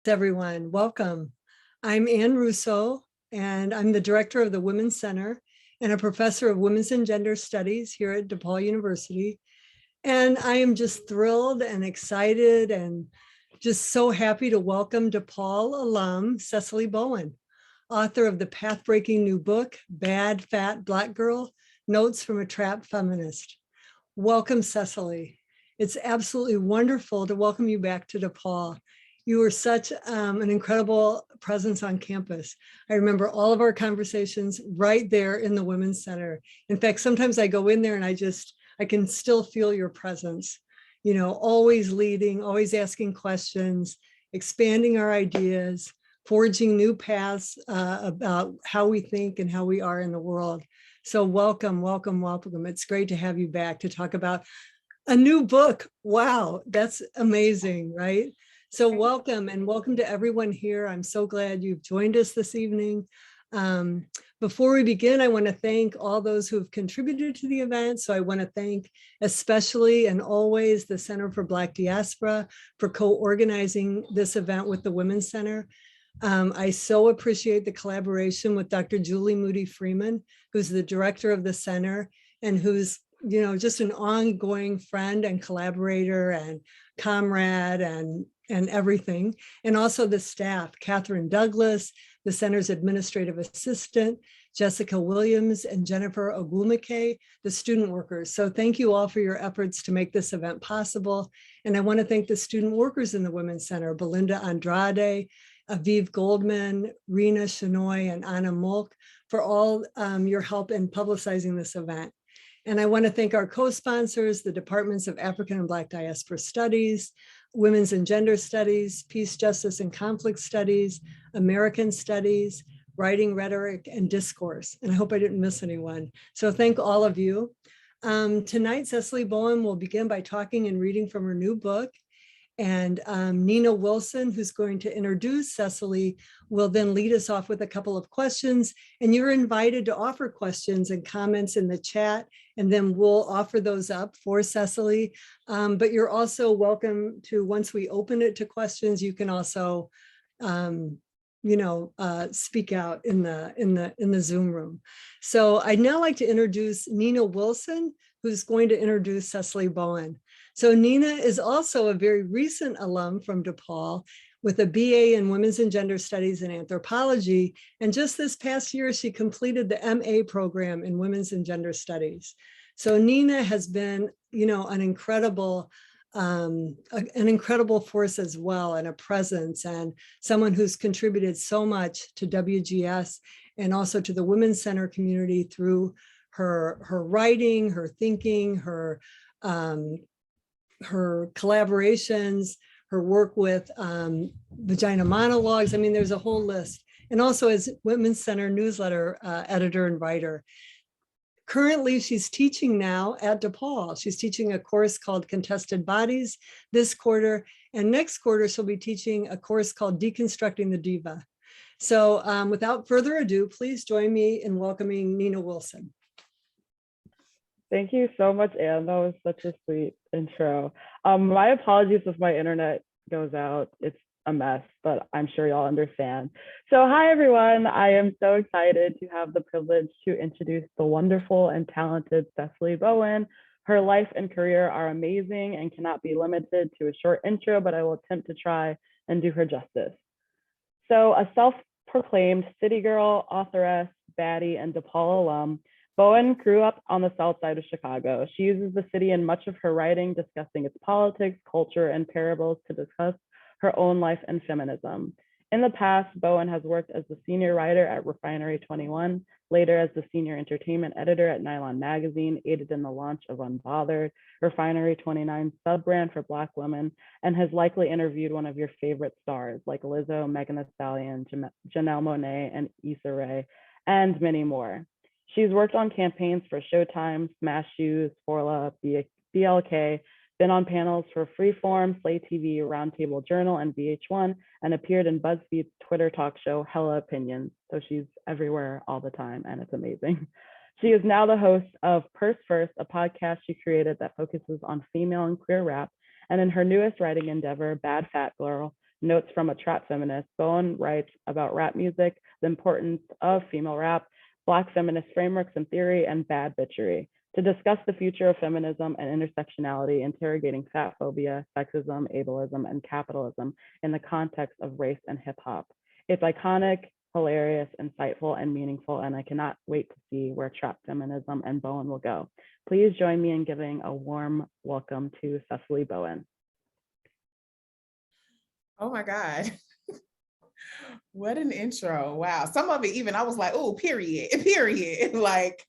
Everyone, welcome. I'm Ann Russo, and I'm the director of the Women's Center and a professor of Women's and Gender Studies here at DePaul University. And I am just thrilled and excited and just so happy to welcome DePaul alum Sesali Bowen, author of the path-breaking new book, Bad Fat Black Girl, Notes from a Trap Feminist. Welcome, Sesali. It's absolutely wonderful to welcome you back to DePaul. You were such an incredible presence on campus. I remember all of our conversations right there in the Women's Center. In fact, sometimes I go in there and I can still feel your presence, you know, always leading, always asking questions, expanding our ideas, forging new paths about how we think and how we are in the world. So welcome, welcome, welcome. It's great to have you back to talk about a new book. Wow, that's amazing, right? So welcome, and welcome to everyone here. I'm so glad you've joined us this evening. Before we begin, I want to thank all those who have contributed to the event. So I want to thank especially and always the Center for Black Diaspora for co-organizing this event with the Women's Center. I so appreciate the collaboration with Dr. Julie Moody Freeman, who's the director of the center and who's, you know, just an ongoing friend and collaborator and comrade and everything. And also the staff, Catherine Douglas, the center's administrative assistant, Jessica Williams, and Jennifer Ogumike, the student workers. So thank you all for your efforts to make this event possible. And I want to thank the student workers in the Women's Center, Belinda Andrade, Aviv Goldman, Rena Shenoy, and Anna Mulk for all your help in publicizing this event. And I want to thank our co-sponsors, the Departments of African and Black Diaspora Studies, Women's and Gender Studies, Peace, Justice, and Conflict Studies, American Studies, Writing, Rhetoric, and Discourse. And I hope I didn't miss anyone. So thank all of you. Tonight, Sesali Bowen will begin by talking and reading from her new book. And Nina Wilson, who's going to introduce Sesali, will then lead us off with a couple of questions. And you're invited to offer questions and comments in the chat, and then we'll offer those up for Sesali. But you're also welcome to, once we open it to questions, you can also, speak out in the Zoom room. So I'd now like to introduce Nina Wilson, who's going to introduce Sesali Bowen. So Nina is also a very recent alum from DePaul with a BA in Women's and Gender Studies and Anthropology. And just this past year, she completed the MA program in Women's and Gender Studies. So Nina has been, you know, an incredible force as well, and a presence, and someone who's contributed so much to WGS and also to the Women's Center community through her writing, her thinking, her collaborations, her work with Vagina Monologues. I mean, there's a whole list. And also as Women's Center newsletter editor and writer. Currently, she's teaching now at DePaul. She's teaching a course called Contested Bodies this quarter. And next quarter, she'll be teaching a course called Deconstructing the Diva. So without further ado, please join me in welcoming Nina Wilson. Thank you so much, Anne. That was such a sweet intro. My apologies if my internet goes out. It's a mess, but I'm sure y'all understand. So hi, everyone. I am so excited to have the privilege to introduce the wonderful and talented Sesali Bowen. Her life and career are amazing and cannot be limited to a short intro, but I will attempt to try and do her justice. So a self-proclaimed city girl, authoress, baddie, and DePaul alum, Bowen grew up on the south side of Chicago. She uses the city in much of her writing, discussing its politics, culture, and parables to discuss her own life and feminism. In the past, Bowen has worked as the senior writer at Refinery 21, later as the senior entertainment editor at NYLON magazine, aided in the launch of Unbothered, Refinery 29's sub-brand for Black women, and has likely interviewed one of your favorite stars like Lizzo, Megan Thee Stallion, Janelle Monáe, and Issa Rae, and many more. She's worked on campaigns for Showtime, Smash Shoes, Forla, BLK, been on panels for Freeform, Slay TV, Roundtable Journal, and VH1, and appeared in BuzzFeed's Twitter talk show, Hella Opinions. So she's everywhere all the time, and it's amazing. She is now the host of Purse First, a podcast she created that focuses on female and queer rap. And in her newest writing endeavor, Bad Fat Girl, Notes from a Trap Feminist, Bowen writes about rap music, the importance of female rap, Black feminist frameworks and theory, and bad bitchery. To discuss the future of feminism and intersectionality, interrogating fat phobia, sexism, ableism, and capitalism in the context of race and hip hop. It's iconic, hilarious, insightful, and meaningful, and I cannot wait to see where Trap Feminism and Bowen will go. Please join me in giving a warm welcome to Sesali Bowen. Oh my God. What an intro. Wow. Some of it even I was like, oh, period. Like,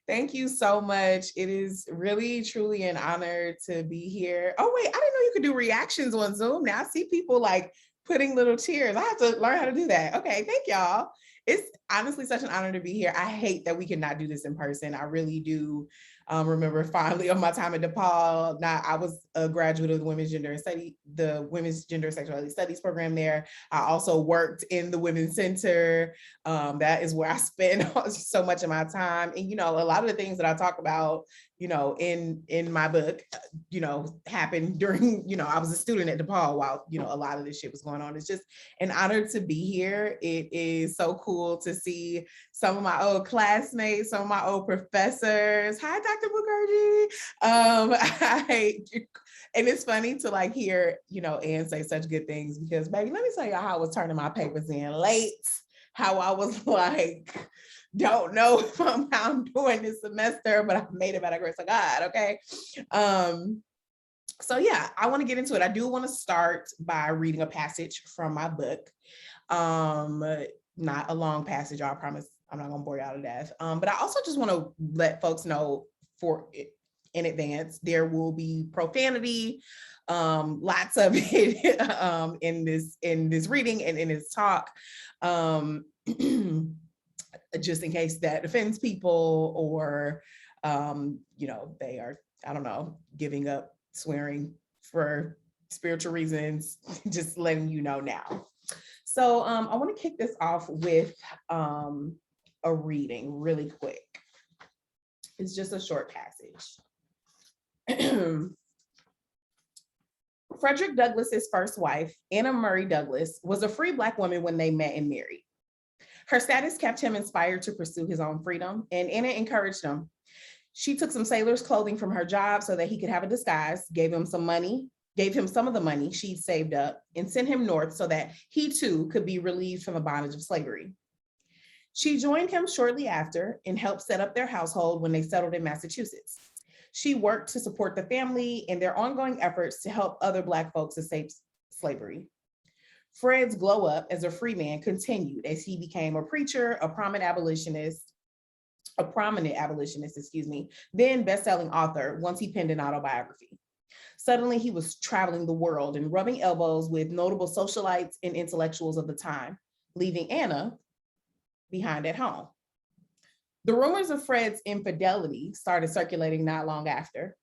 thank you so much. It is really, truly an honor to be here. Oh, wait, I didn't know you could do reactions on Zoom. Now I see people like putting little cheers. I have to learn how to do that. Okay, thank y'all. It's honestly such an honor to be here. I hate that we cannot do this in person. I really do. Remember finally on my time at DePaul, I was a graduate of the Women's Gender and Sexuality Studies program there. I also worked in the Women's Center. That is where I spend so much of my time. And, a lot of the things that I talk about, in my book, happened during, I was a student at DePaul while, a lot of this shit was going on. It's just an honor to be here. It is so cool to see some of my old classmates, some of my old professors. Hi, Dr. Mukherjee. And it's funny to like hear, Ann say such good things because, baby, let me tell y'all how I was turning my papers in late, how I was like, don't know how I'm doing this semester, but I made it by the grace of God, okay? So yeah, I want to get into it. I do want to start by reading a passage from my book. Not a long passage, I promise I'm not gonna bore y'all to death. But I also just want to let folks know in advance, there will be profanity, lots of it in this reading and in this talk. Just in case that offends people or, they are, I don't know, giving up swearing for spiritual reasons, just letting you know now. So I want to kick this off with a reading really quick. It's just a short passage. Frederick Douglass's first wife, Anna Murray Douglass, was a free Black woman when they met and married. Her status kept him inspired to pursue his own freedom, and Anna encouraged him. She took some sailor's clothing from her job so that he could have a disguise, gave him some of the money she'd saved up, and sent him north so that he too could be relieved from the bondage of slavery. She joined him shortly after and helped set up their household when they settled in Massachusetts. She worked to support the family in their ongoing efforts to help other Black folks escape slavery. Fred's glow up as a free man continued as he became a preacher, a prominent abolitionist, then best-selling author once he penned an autobiography. Suddenly he was traveling the world and rubbing elbows with notable socialites and intellectuals of the time, leaving Anna behind at home. The rumors of Fred's infidelity started circulating not long after.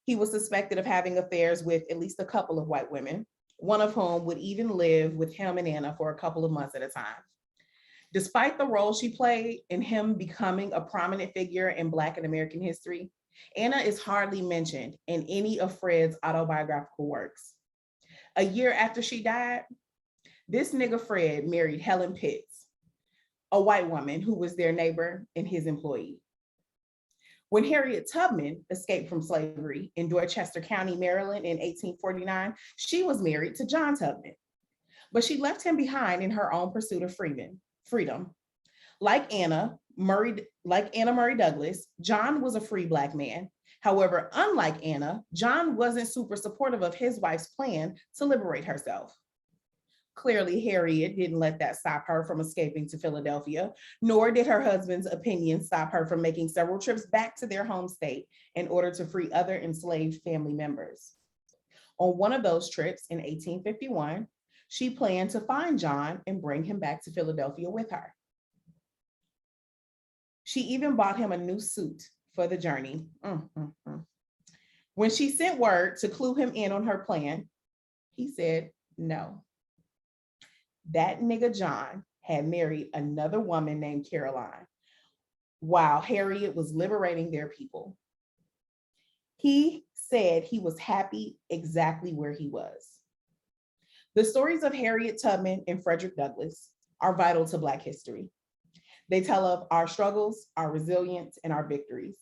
He was suspected of having affairs with at least a couple of white women, one of whom would even live with him and Anna for a couple of months at a time. Despite the role she played in him becoming a prominent figure in Black and American history, Anna is hardly mentioned in any of Fred's autobiographical works. A year after she died, this nigga Fred married Helen Pitts, a white woman who was their neighbor and his employee. When Harriet Tubman escaped from slavery in Dorchester County, Maryland in 1849, she was married to John Tubman, but she left him behind in her own pursuit of freedom. Like Anna Murray Douglass, John was a free Black man. However, unlike Anna, John wasn't super supportive of his wife's plan to liberate herself. Clearly, Harriet didn't let that stop her from escaping to Philadelphia, nor did her husband's opinion stop her from making several trips back to their home state in order to free other enslaved family members. On one of those trips in 1851, she planned to find John and bring him back to Philadelphia with her. She even bought him a new suit for the journey. When she sent word to clue him in on her plan, he said no. That nigga John had married another woman named Caroline while Harriet was liberating their people. He said he was happy exactly where he was. The stories of Harriet Tubman and Frederick Douglass are vital to Black history. They tell of our struggles, our resilience, and our victories.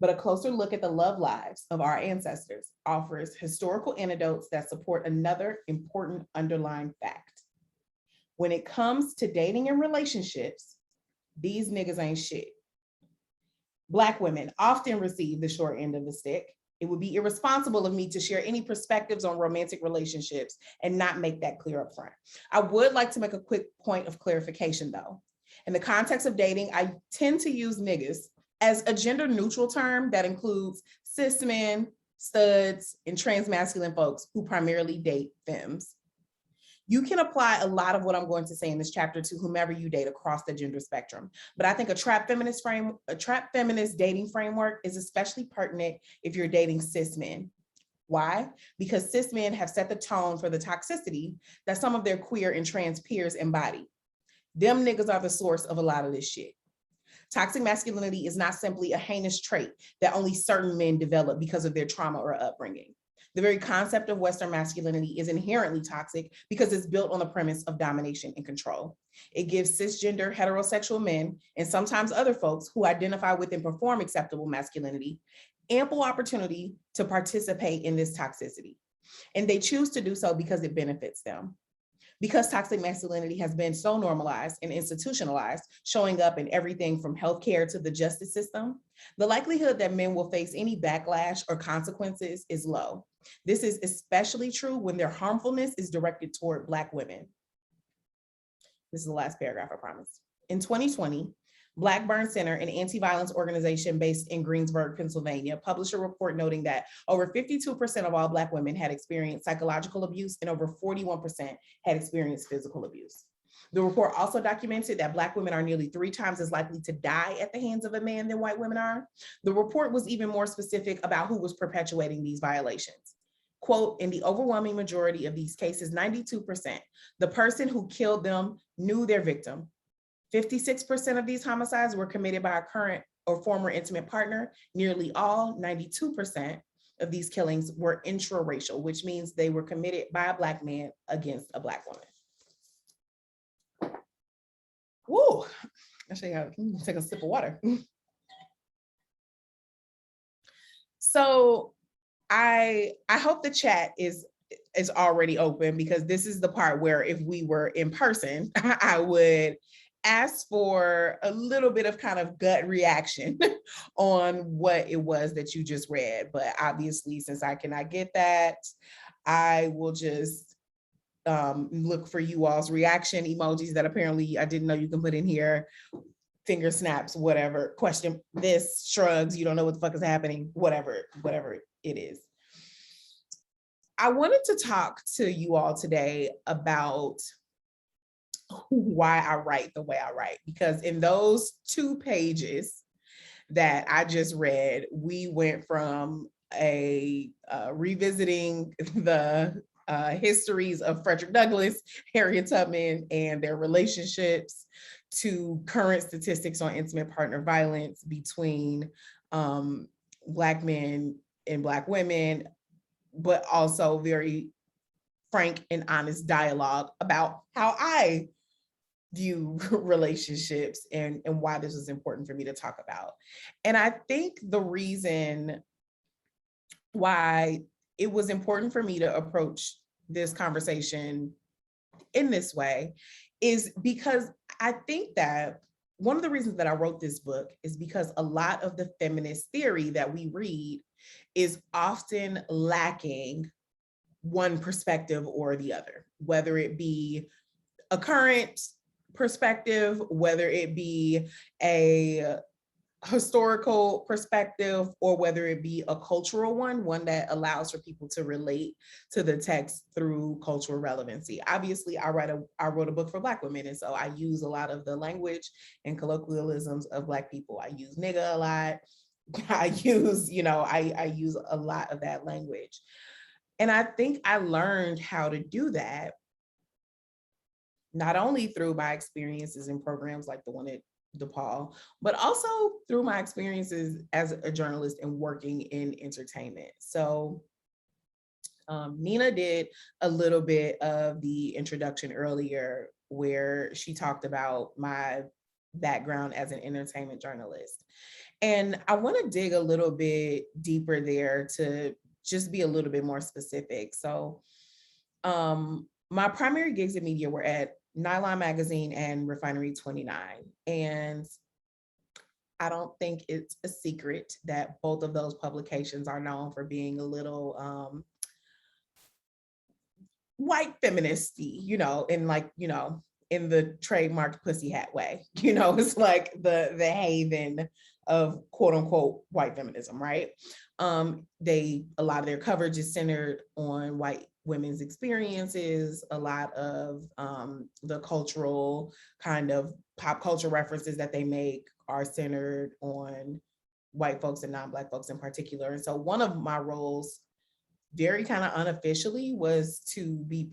But a closer look at the love lives of our ancestors offers historical anecdotes that support another important underlying fact. When it comes to dating and relationships, these niggas ain't shit. Black women often receive the short end of the stick. It would be irresponsible of me to share any perspectives on romantic relationships and not make that clear up front. I would like to make a quick point of clarification though. In the context of dating, I tend to use niggas as a gender neutral term that includes cis men, studs, and transmasculine folks who primarily date femmes. You can apply a lot of what I'm going to say in this chapter to whomever you date across the gender spectrum. But I think a trap feminist dating framework is especially pertinent if you're dating cis men. Why? Because cis men have set the tone for the toxicity that some of their queer and trans peers embody. Them niggas are the source of a lot of this shit. Toxic masculinity is not simply a heinous trait that only certain men develop because of their trauma or upbringing. The very concept of Western masculinity is inherently toxic because it's built on the premise of domination and control. It gives cisgender heterosexual men, and sometimes other folks who identify with and perform acceptable masculinity, ample opportunity to participate in this toxicity. And they choose to do so because it benefits them. Because toxic masculinity has been so normalized and institutionalized, showing up in everything from healthcare to the justice system, the likelihood that men will face any backlash or consequences is low. This is especially true when their harmfulness is directed toward Black women. This is the last paragraph, I promise. In 2020, Blackburn Center, an anti-violence organization based in Greensburg, Pennsylvania, published a report noting that over 52% of all Black women had experienced psychological abuse and over 41% had experienced physical abuse. The report also documented that Black women are nearly 3 times as likely to die at the hands of a man than white women are. The report was even more specific about who was perpetuating these violations. Quote, in the overwhelming majority of these cases, 92%, the person who killed them knew their victim. 56% of these homicides were committed by a current or former intimate partner. Nearly all, 92% of these killings were intraracial, which means they were committed by a Black man against a Black woman. Woo, actually, I gotta take a sip of water. So I hope the chat is already open, because this is the part where if we were in person, I would ask for a little bit of kind of gut reaction on what it was that you just read. But obviously, since I cannot get that, I will just look for you all's reaction emojis that apparently I didn't know you can put in here. Finger snaps, whatever, question this, shrugs, you don't know what the fuck is happening, whatever it is. I wanted to talk to you all today about why I write the way I write, because in those 2 pages that I just read, we went from revisiting the histories of Frederick Douglass, Harriet Tubman, and their relationships, to current statistics on intimate partner violence between Black men and Black women, but also very frank and honest dialogue about how I view relationships and why this is important for me to talk about. And I think the reason why it was important for me to approach this conversation in this way is because I think that one of the reasons that I wrote this book is because a lot of the feminist theory that we read is often lacking one perspective or the other, whether it be a current perspective, whether it be a historical perspective, or whether it be a cultural one that allows for people to relate to the text through cultural relevancy. Obviously, I wrote a book for Black women, and so I use a lot of the language and colloquialisms of Black people. I use nigga a lot. I use a lot of that language. And I think I learned how to do that not only through my experiences in programs like the one at DePaul, but also through my experiences as a journalist and working in entertainment. So Nina did a little bit of the introduction earlier where she talked about my background as an entertainment journalist. And I want to dig a little bit deeper there to just be a little bit more specific. So my primary gigs in media were at NYLON magazine and Refinery 29. And I don't think it's a secret that both of those publications are known for being a little white feministy, in the trademarked pussy hat way. It's like the haven of quote unquote white feminism, right? A lot of their coverage is centered on white women's experiences. A lot of the cultural kind of pop culture references that they make are centered on white folks and non-Black folks in particular. And so one of my roles, very kind of unofficially, was to be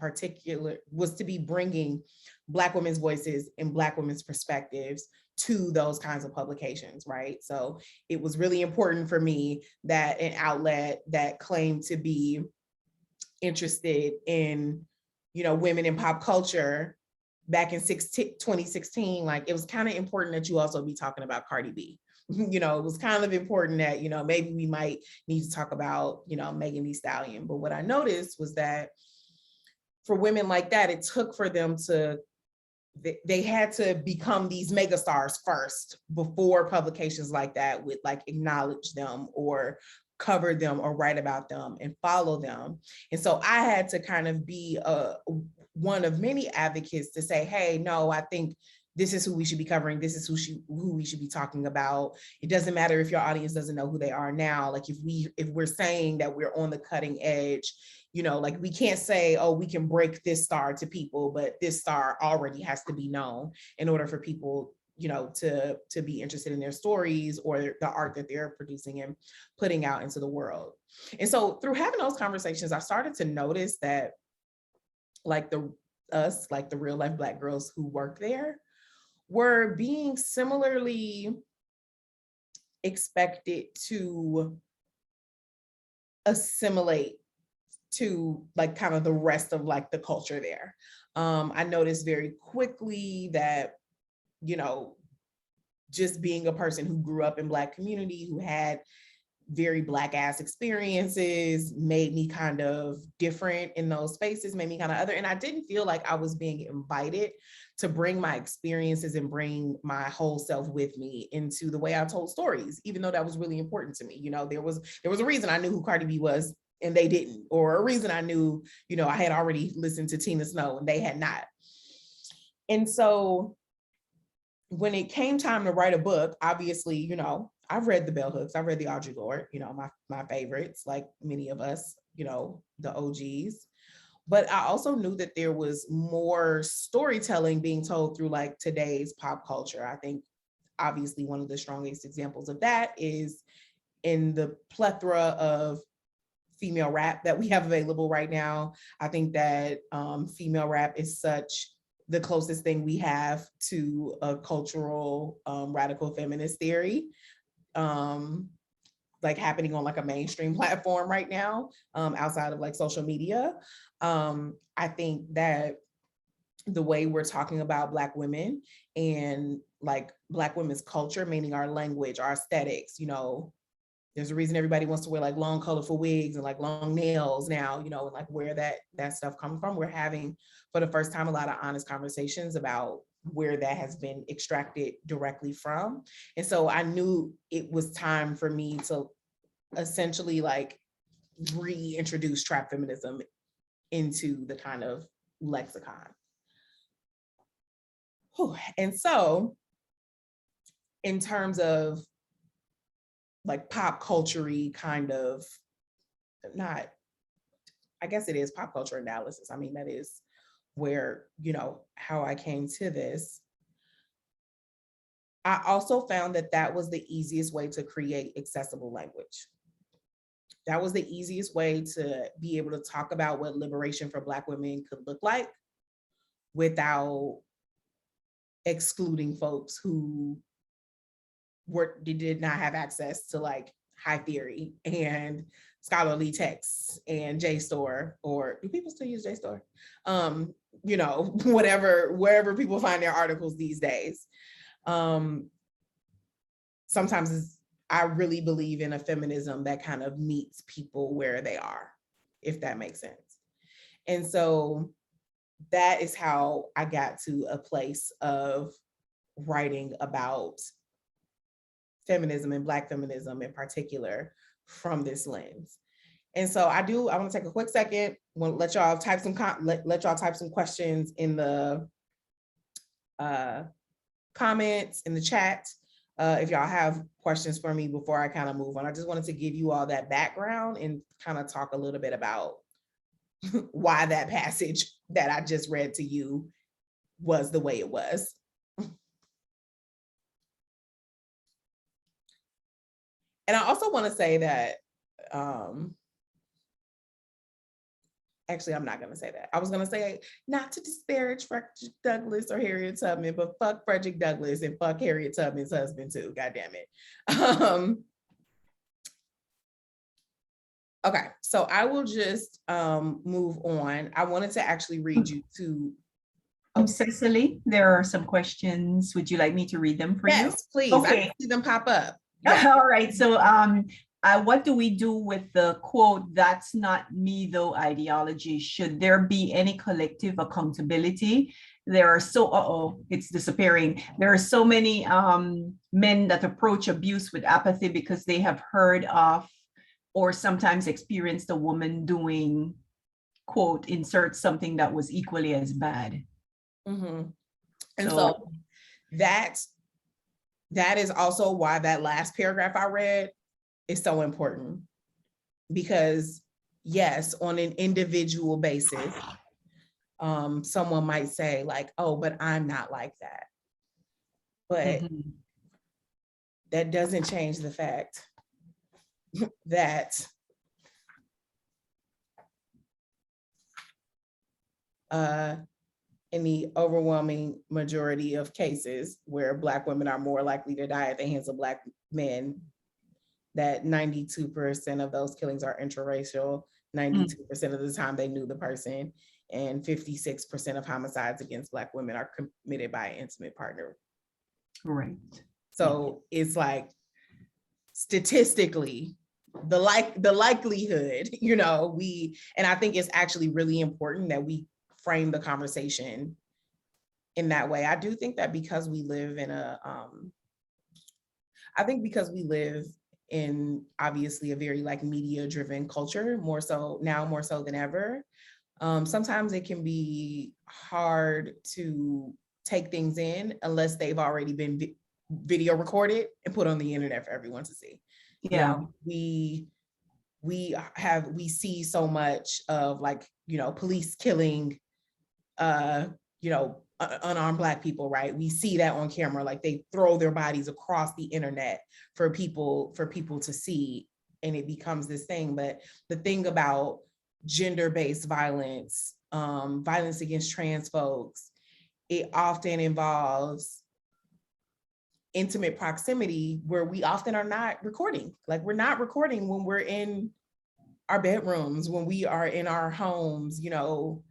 bringing Black women's voices and Black women's perspectives to those kinds of publications, right? So it was really important for me that an outlet that claimed to be interested in, women in pop culture back in 2016, like it was kind of important that you also be talking about Cardi B. It was kind of important that, maybe we might need to talk about, Megan Thee Stallion. But what I noticed was that for women like that, it took for them to, they had to become these mega stars first before publications like that would like acknowledge them or cover them or write about them and follow them. And so I had to kind of be one of many advocates to say, hey, no, I think this is who we should be covering. This is who we should be talking about. It doesn't matter if your audience doesn't know who they are now. Like if we're saying that we're on the cutting edge, like we can't say, oh, we can break this star to people, but this star already has to be known in order for people, to be interested in their stories or the art that they're producing and putting out into the world. And so through having those conversations, I started to notice that like the real life Black girls who work there were being similarly expected to assimilate to like kind of the rest of like the culture there. I noticed very quickly that, just being a person who grew up in Black community, who had very Black ass experiences, made me kind of different in those spaces, made me kind of other. And I didn't feel like I was being invited to bring my experiences and bring my whole self with me into the way I told stories, even though that was really important to me. There was a reason I knew who Cardi B was and they didn't, or a reason I knew, I had already listened to Tina Snow and they had not. And so when it came time to write a book, obviously, I've read the Bell Hooks, I've read the Audre Lorde, my favorites, like many of us, the OGs. But I also knew that there was more storytelling being told through like today's pop culture. I think obviously one of the strongest examples of that is in the plethora of female rap that we have available right now. I think that female rap is such the closest thing we have to a cultural radical feminist theory, like happening on like a mainstream platform right now, outside of like social media. I think that the way we're talking about Black women and like Black women's culture, meaning our language, our aesthetics, there's a reason everybody wants to wear like long colorful wigs and like long nails now, and like where that stuff comes from. We're having for the first time a lot of honest conversations about where that has been extracted directly from. And so I knew it was time for me to essentially like reintroduce trap feminism into the kind of lexicon. Whew. And so in terms of like pop culture-y kind of, not, I guess it is pop culture analysis. I mean, that is where, how I came to this. I also found that that was the easiest way to create accessible language. That was the easiest way to be able to talk about what liberation for Black women could look like without excluding folks who did not have access to like high theory and scholarly texts and JSTOR, or do people still use JSTOR? You know, wherever people find their articles these days. Sometimes I really believe in a feminism that kind of meets people where they are, if that makes sense. And so that is how I got to a place of writing about feminism and Black feminism in particular from this lens. And so I want to take a quick second. Want to let y'all type some let y'all type some questions in the comments in the chat. If y'all have questions for me before I kind of move on. I just wanted to give you all that background and kind of talk a little bit about why that passage that I just read to you was the way it was. And I also want to say that, actually, I'm not going to say that. I was going to say, not to disparage Frederick Douglass or Harriet Tubman, but fuck Frederick Douglass and fuck Harriet Tubman's husband too, God damn it. Okay, so I will just move on. I wanted to actually read you to. Sesali, there are some questions. Would you like me to read them for you? Yes, please. Okay. I can see them pop up. Yes. All right. So what do we do with the quote, "That's not me though" ideology? Should there be any collective accountability? There are it's disappearing. There are so many men that approach abuse with apathy because they have heard of or sometimes experienced a woman doing, quote, insert something that was equally as bad. Mm-hmm. And so that is also why that last paragraph I read is so important, because yes, on an individual basis, someone might say like, oh, but I'm not like that. But that doesn't change the fact that in the overwhelming majority of cases where Black women are more likely to die at the hands of Black men, that 92% of those killings are interracial, 92% of the time they knew the person, and 56% of homicides against Black women are committed by an intimate partner. Right. So it's like, statistically, the likelihood, you know, and I think it's actually really important that we frame the conversation in that way. I do think that because we live in obviously a very like media driven culture, more so than ever, sometimes it can be hard to take things in unless they've already been video recorded and put on the internet for everyone to see. Yeah. You know, we see so much of like, you know, police killing you know, unarmed Black people, right? We see that on camera, like they throw their bodies across the internet for people to see, and it becomes this thing. But the thing about gender-based violence, violence against trans folks, it often involves intimate proximity where we often are not recording. Like we're not recording when we're in our bedrooms, when we are in our homes, you know,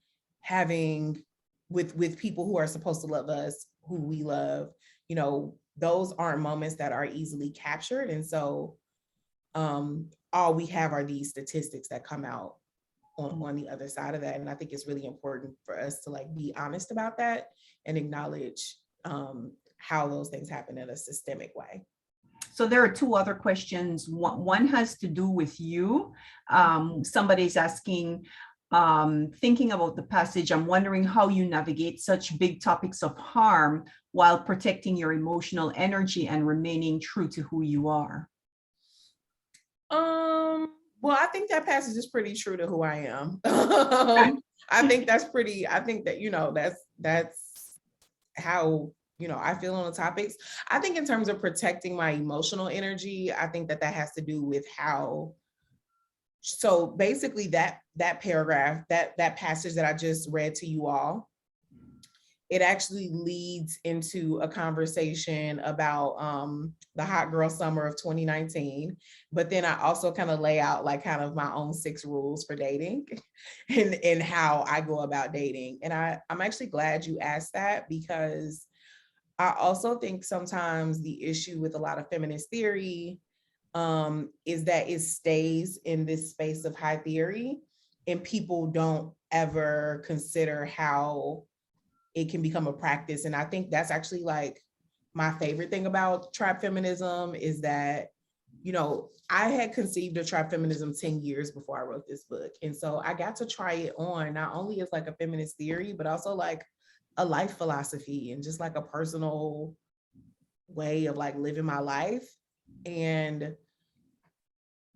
having with people who are supposed to love us, who we love, you know, those aren't moments that are easily captured. And so all we have are these statistics that come out on the other side of that. And I think it's really important for us to like be honest about that and acknowledge how those things happen in a systemic way. So there are two other questions. One has to do with you. Somebody's asking, thinking about the passage, I'm wondering how you navigate such big topics of harm while protecting your emotional energy and remaining true to who you are. Well, I think that passage is pretty true to who I am. I think that, you know, that's how, you know, I feel on the topics. I think in terms of protecting my emotional energy, I think that has to do with how, so basically that paragraph, that passage that I just read to you all, it actually leads into a conversation about the hot girl summer of 2019. But then I also kind of lay out like kind of my own 6 rules for dating and how I go about dating. And I'm actually glad you asked that, because I also think sometimes the issue with a lot of feminist theory is that it stays in this space of high theory, and people don't ever consider how it can become a practice. And I think that's actually like my favorite thing about trap feminism is that, you know, I had conceived of trap feminism 10 years before I wrote this book. And so I got to try it on, not only as like a feminist theory, but also like a life philosophy and just like a personal way of like living my life. And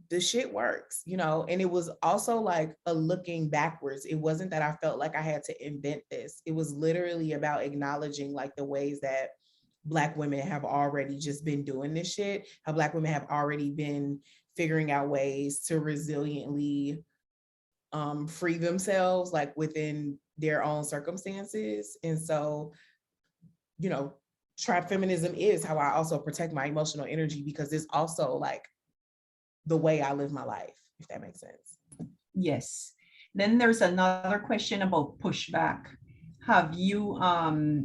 the shit works, you know. And it was also like a looking backwards. It wasn't that I felt like I had to invent this. It was literally about acknowledging like the ways that Black women have already just been doing this shit, how Black women have already been figuring out ways to resiliently free themselves like within their own circumstances. And so, you know, trap feminism is how I also protect my emotional energy, because it's also like the way I live my life, if that makes sense. Yes. Then there's another question about pushback. Have you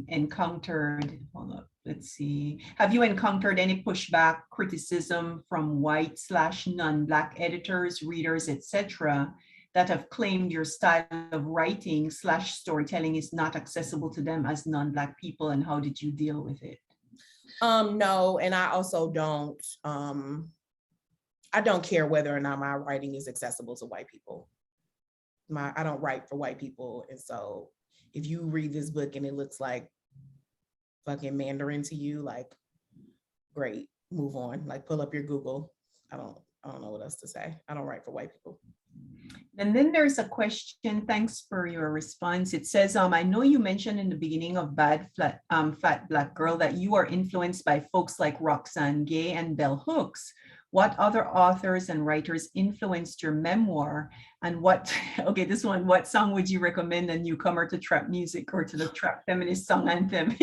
encountered, hold up, let's see. Have you encountered any pushback, criticism from white/non-Black editors, readers, etc., that have claimed your style of writing/storytelling is not accessible to them as non-Black people, and how did you deal with it? No, and I also don't care whether or not my writing is accessible to white people. I don't write for white people. And so if you read this book and it looks like fucking Mandarin to you, like, great, move on. Like, pull up your Google. I don't know what else to say. I don't write for white people. And then there's a question, thanks for your response. It says, I know you mentioned in the beginning of Fat Black Girl that you are influenced by folks like Roxane Gay and Bell Hooks. What other authors and writers influenced your memoir? And what song would you recommend a newcomer to trap music or to the trap feminist song anthem?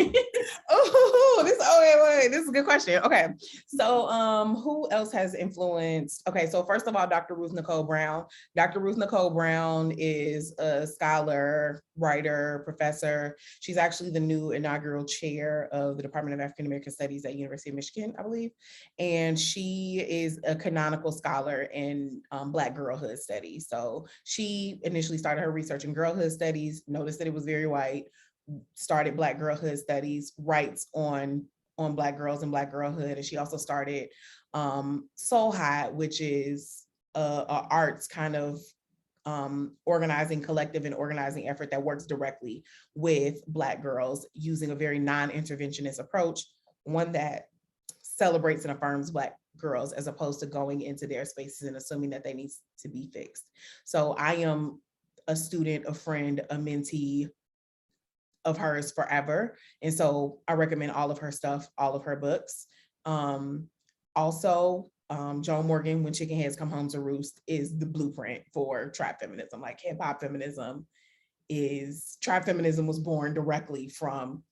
This is a good question. Okay, so who else has influenced? Okay, so first of all, Dr. Ruth Nicole Brown. Dr. Ruth Nicole Brown is a scholar, writer, professor. She's actually the new inaugural chair of the Department of African American Studies at University of Michigan, I believe. And she is a canonical scholar in Black girlhood studies. So she initially started her research in girlhood studies, noticed that it was very white, started Black girlhood studies, writes on Black girls and Black girlhood. And she also started Soul High, which is a arts kind of organizing collective and organizing effort that works directly with Black girls using a very non-interventionist approach, one that celebrates and affirms Black girls as opposed to going into their spaces and assuming that they need to be fixed. So I am a student, a friend, a mentee of hers forever. And so I recommend all of her stuff, all of her books. Also, Joan Morgan, When Chicken Heads Come Home to Roost, is the blueprint for trap feminism. Like trap feminism was born directly from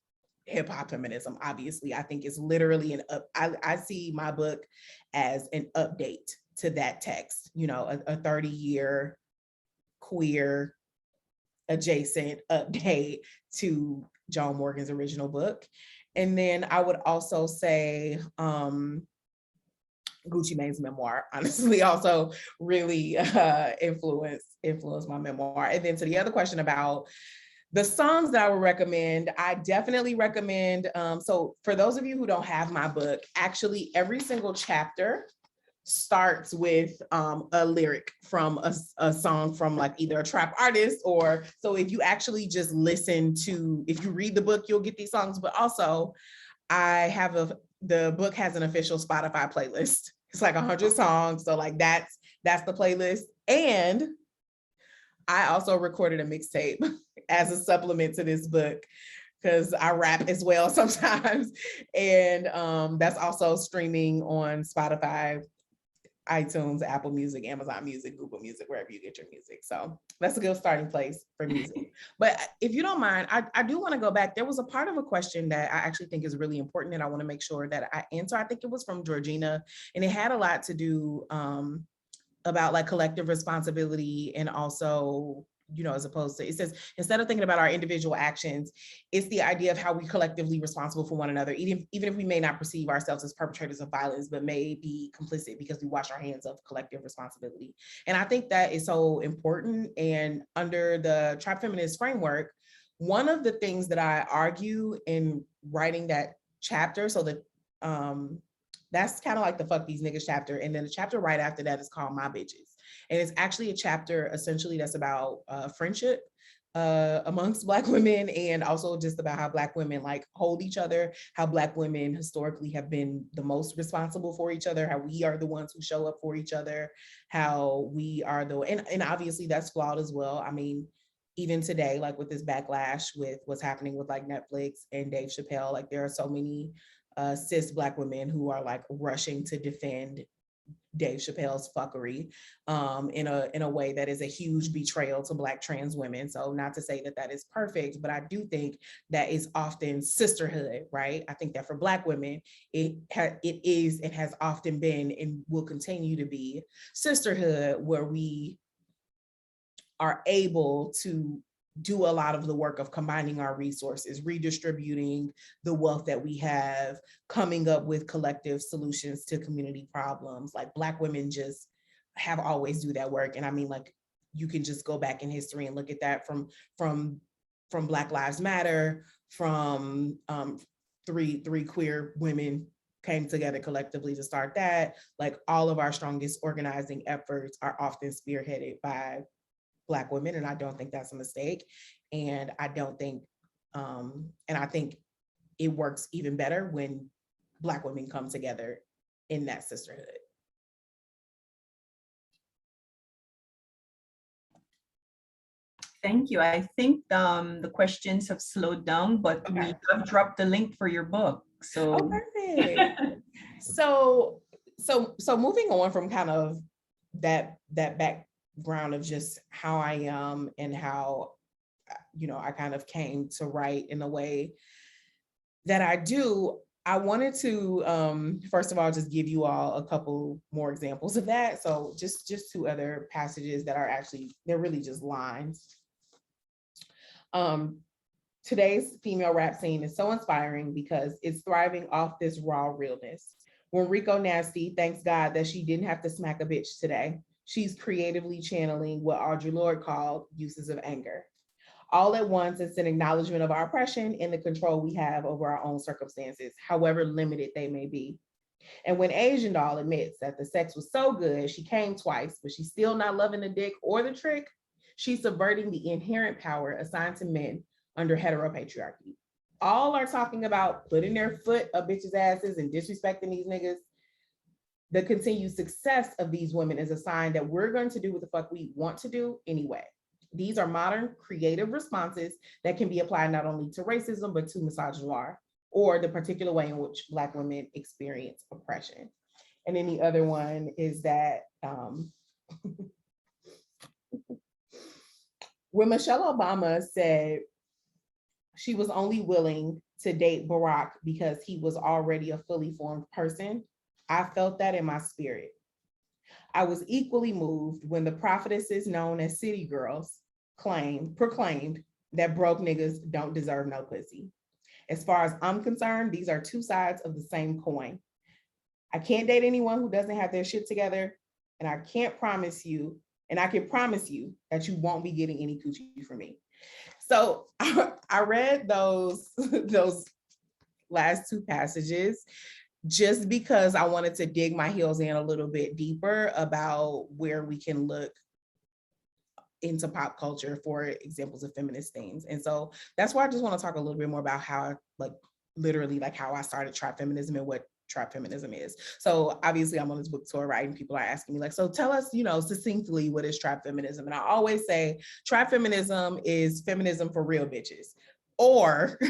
hip hop feminism. Obviously, I think it's literally I see my book as an update to that text, you know, a 30-year queer adjacent update to Joan Morgan's original book. And then I would also say Gucci Mane's memoir, honestly, also really influenced my memoir. And then to the other question about the songs that I would recommend, I definitely recommend, so for those of you who don't have my book, actually every single chapter starts with a lyric from a song from like either a trap artist, or so if you actually just listen to, if you read the book, you'll get these songs. But also the book has an official Spotify playlist. It's like 100 songs. So like that's the playlist. And I also recorded a mixtape as a supplement to this book, because I rap as well sometimes. And that's also streaming on Spotify. iTunes, Apple Music, Amazon Music, Google Music, wherever you get your music. So that's a good starting place for music. But if you don't mind, I do want to go back. There was a part of a question that I actually think is really important and I want to make sure that I answer. I think it was from Georgina, and it had a lot to do about like collective responsibility, and also, you know, as opposed to, it says, instead of thinking about our individual actions, it's the idea of how we collectively responsible for one another, even if we may not perceive ourselves as perpetrators of violence, but may be complicit because we wash our hands of collective responsibility. And I think that is so important. And under the Trap Feminist framework, one of the things that I argue in writing that chapter, so that that's kind of like the fuck these niggas chapter. And then the chapter right after that is called My Bitches. And it's actually a chapter essentially that's about friendship amongst Black women, and also just about how Black women like hold each other, how Black women historically have been the most responsible for each other, how we are the ones who show up for each other, how we are the, and obviously that's flawed as well. I mean, even today, like with this backlash with what's happening with like Netflix and Dave Chappelle, like there are so many cis Black women who are like rushing to defend Dave Chappelle's fuckery in a way that is a huge betrayal to Black trans women. So not to say that that is perfect, but I do think that is often sisterhood, right? I think that for Black women, it is and has often been and will continue to be sisterhood, where we are able to do a lot of the work of combining our resources, redistributing the wealth that we have, coming up with collective solutions to community problems. Like Black women just have always do that work. And I mean, like, you can just go back in history and look at that from Black Lives Matter, from three queer women came together collectively to start that. Like all of our strongest organizing efforts are often spearheaded by Black women, and I don't think that's a mistake. And I don't think, and I think it works even better when Black women come together in that sisterhood. Thank you. I think the questions have slowed down, but Okay. we have dropped the link for your book. So, Oh, perfect. so moving on from kind of that background of just how I am and how, you know, I kind of came to write in the way that I do, I wanted to, first of all, just give you all a couple more examples of that. So just two other passages that are actually, they're really just lines. Today's female rap scene is so inspiring because it's thriving off this raw realness. When Rico Nasty thanks God that she didn't have to smack a bitch today, she's creatively channeling what Audre Lorde called uses of anger. All at once, it's an acknowledgement of our oppression and the control we have over our own circumstances, however limited they may be. And when Asian Doll admits that the sex was so good, she came twice, but she's still not loving the dick or the trick, she's subverting the inherent power assigned to men under heteropatriarchy. All are talking about putting their foot up bitches' asses and disrespecting these niggas. The continued success of these women is a sign that we're going to do what the fuck we want to do anyway. These are modern, creative responses that can be applied not only to racism, but to misogyny, or the particular way in which Black women experience oppression. And then the other one is that when Michelle Obama said she was only willing to date Barack because he was already a fully formed person, I felt that in my spirit. I was equally moved when the prophetesses known as city girls proclaimed that broke niggas don't deserve no pussy. As far as I'm concerned, these are two sides of the same coin. I can't date anyone who doesn't have their shit together, and I can promise you that you won't be getting any coochie from me. So I read those last two passages just because I wanted to dig my heels in a little bit deeper about where we can look into pop culture for examples of feminist themes. And so that's why I just want to talk a little bit more about how, how I started Trap Feminism and what Trap Feminism is. So obviously I'm on this book tour, right? And people are asking me like, so tell us, succinctly, what is Trap Feminism? And I always say Trap Feminism is feminism for real bitches, or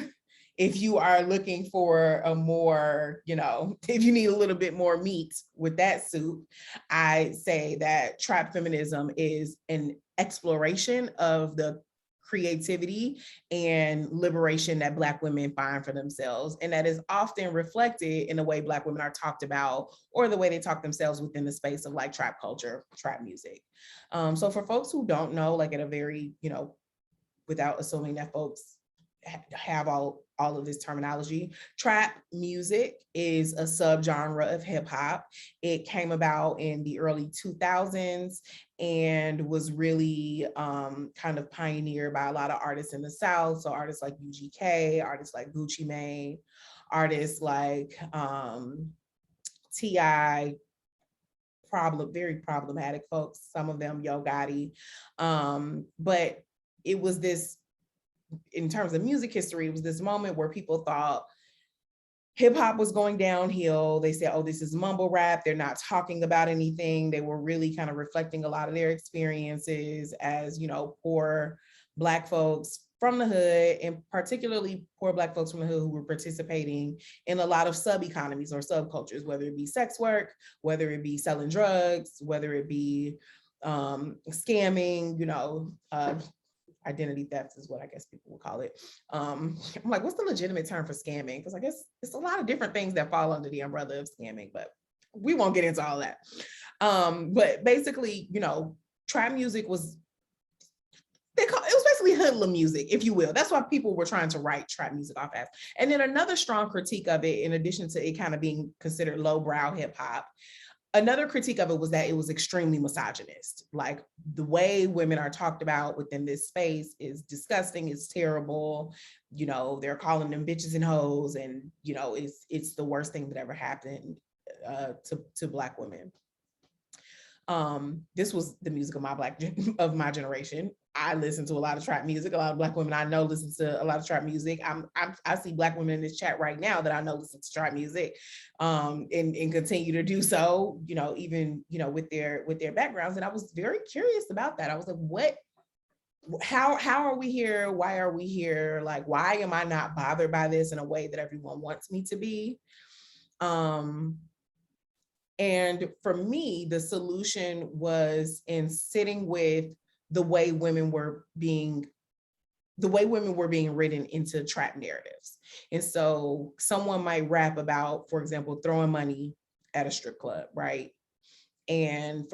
if you are looking for a more, if you need a little bit more meat with that soup, I say that trap feminism is an exploration of the creativity and liberation that Black women find for themselves. And that is often reflected in the way Black women are talked about, or the way they talk themselves within the space of like trap culture, trap music. So for folks who don't know, like at a very, without assuming that folks have all of this terminology, trap music is a subgenre of hip hop. It came about in the early 2000s and was really kind of pioneered by a lot of artists in the South. So artists like UGK, artists like Gucci Mane, artists like T.I., very problematic folks, some of them Yo Gotti. But it was this, in terms of music history, it was this moment where people thought hip hop was going downhill. They said, oh, this is mumble rap. They're not talking about anything. They were really kind of reflecting a lot of their experiences as, poor Black folks from the hood, and particularly poor Black folks from the hood who were participating in a lot of sub-economies or subcultures, whether it be sex work, whether it be selling drugs, whether it be scamming, identity theft is what I guess people would call it. I'm like, what's the legitimate term for scamming? Because I guess it's a lot of different things that fall under the umbrella of scamming, but we won't get into all that. But basically, trap music was, it was basically hoodlum music, if you will. That's why people were trying to write trap music off as. And then another strong critique of it, in addition to it kind of being considered lowbrow hip hop, another critique of it was that it was extremely misogynist. Like the way women are talked about within this space is disgusting, it's terrible. They're calling them bitches and hoes, and it's the worst thing that ever happened to Black women. This was the music of my generation. I listen to a lot of trap music. A lot of Black women I know listen to a lot of trap music. I see Black women in this chat right now that I know listen to trap music, and continue to do so. Even with their backgrounds. And I was very curious about that. I was like, how are we here? Why are we here? Like, why am I not bothered by this in a way that everyone wants me to be? And for me, the solution was in sitting with the way women were being written into trap narratives. And so someone might rap about, for example, throwing money at a strip club, right? And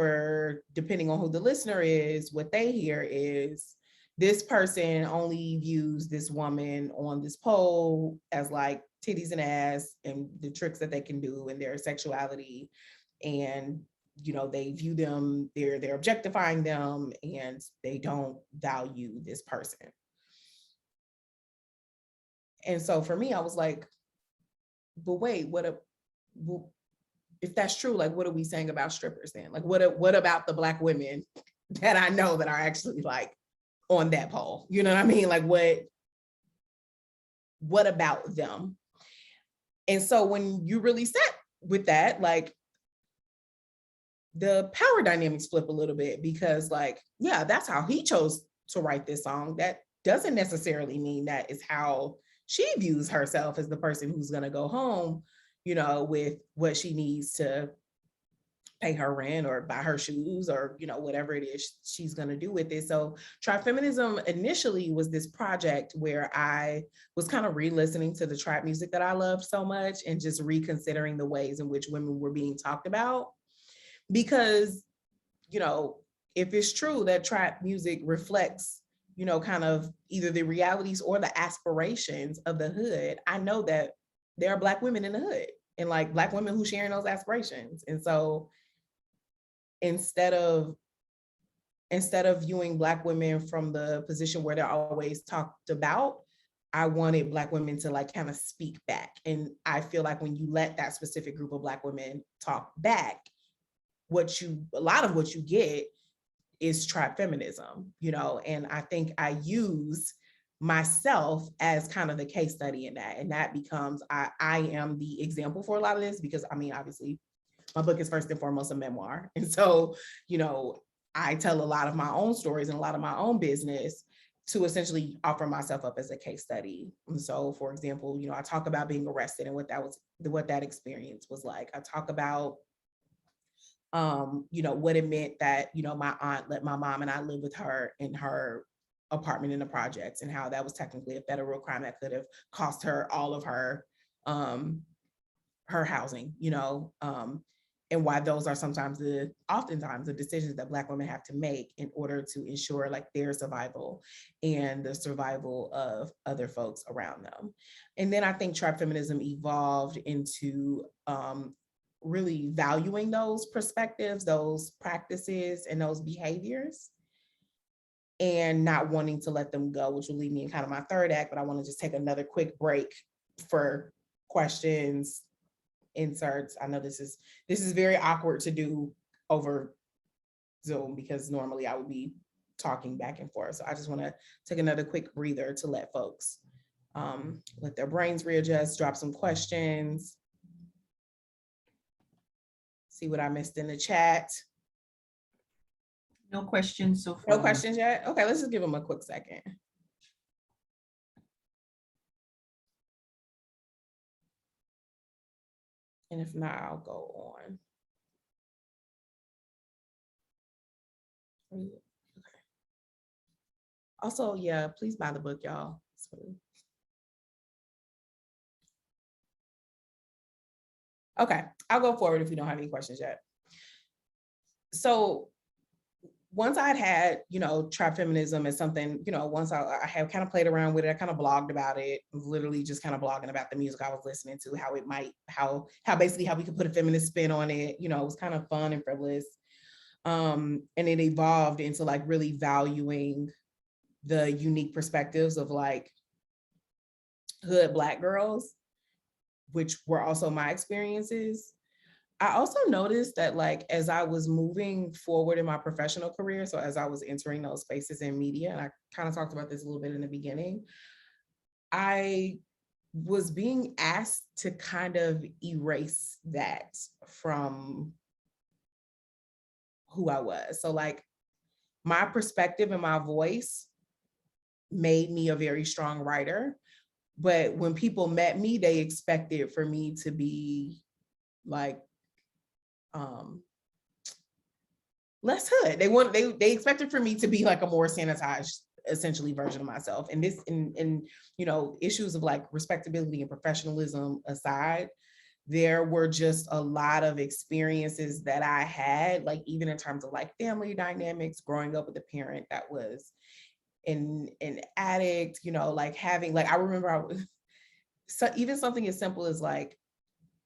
depending on who the listener is, what they hear is, this person only views this woman on this pole as like titties and ass and the tricks that they can do and their sexuality. And they view them, they're objectifying them, and they don't value this person. And so for me, I was like, but wait, if that's true, like, what are we saying about strippers then? Like, what about the Black women that I know that are actually like on that pole? You know what I mean? Like, what about them? And so when you really sat with that, like, the power dynamics flip a little bit, because like, yeah, that's how he chose to write this song. That doesn't necessarily mean that is how she views herself as the person who's going to go home, with what she needs to pay her rent or buy her shoes or, whatever it is she's going to do with it. So Trap Feminism initially was this project where I was kind of re-listening to the trap music that I loved so much and just reconsidering the ways in which women were being talked about. Because, if it's true that trap music reflects, kind of either the realities or the aspirations of the hood, I know that there are Black women in the hood and like Black women who share in those aspirations. And so instead of viewing Black women from the position where they're always talked about, I wanted Black women to like kind of speak back. And I feel like when you let that specific group of Black women talk back, a lot of what you get is trap feminism, and I think I use myself as kind of the case study in that. And that becomes, I am the example for a lot of this, because I mean, obviously my book is first and foremost a memoir. And so, I tell a lot of my own stories and a lot of my own business. to essentially offer myself up as a case study. And so, for example, I talk about being arrested and what that experience was like. I talk about, what it meant that, my aunt let my mom and I live with her in her apartment in the projects, and how that was technically a federal crime that could have cost her all of her housing, and why those are oftentimes the decisions that Black women have to make in order to ensure like their survival and the survival of other folks around them. And then I think trap feminism evolved into really valuing those perspectives, those practices, and those behaviors, and not wanting to let them go, which will lead me in kind of my third act, but I want to just take another quick break for questions, inserts. I know this is very awkward to do over Zoom because normally I would be talking back and forth. So I just want to take another quick breather to let folks let their brains readjust, drop some questions, see what I missed in the chat. No questions so far. No questions yet? Okay, let's just give them a quick second. And if not, I'll go on. Okay. Also, yeah, please buy the book, y'all. Okay, I'll go forward if we don't have any questions yet. So once I'd had, trap feminism as something, once I had kind of played around with it, I kind of blogged about it, literally just kind of blogging about the music I was listening to, how basically how we could put a feminist spin on it. It was kind of fun and frivolous. And it evolved into like really valuing the unique perspectives of like hood Black girls, which were also my experiences. I also noticed that like, as I was moving forward in my professional career, so as I was entering those spaces in media, and I kind of talked about this a little bit in the beginning, I was being asked to kind of erase that from who I was. So like my perspective and my voice made me a very strong writer. But when people met me, they expected for me to be like, less hood. They expected for me to be like a more sanitized, essentially, version of myself. And this, in issues of like respectability and professionalism aside, there were just a lot of experiences that I had, like even in terms of like family dynamics, growing up with a parent that was an addict, like having, like, I remember so even something as simple as like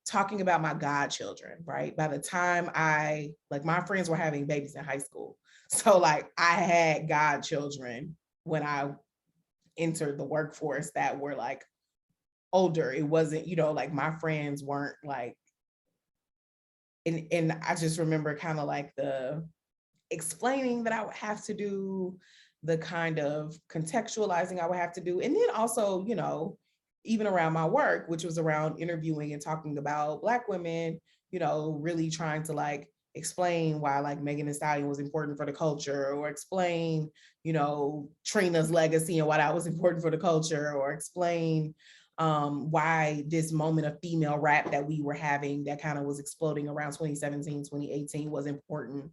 talking about my godchildren, right? By the time my friends were having babies in high school. So like I had godchildren when I entered the workforce that were like older. It wasn't, like my friends weren't like, and I just remember kind of like the explaining that I would have to do, the kind of contextualizing I would have to do. And then also, even around my work, which was around interviewing and talking about Black women, really trying to like explain why like Megan Thee Stallion was important for the culture, or explain, Trina's legacy and why that was important for the culture, or explain why this moment of female rap that we were having that kind of was exploding around 2017, 2018 was important.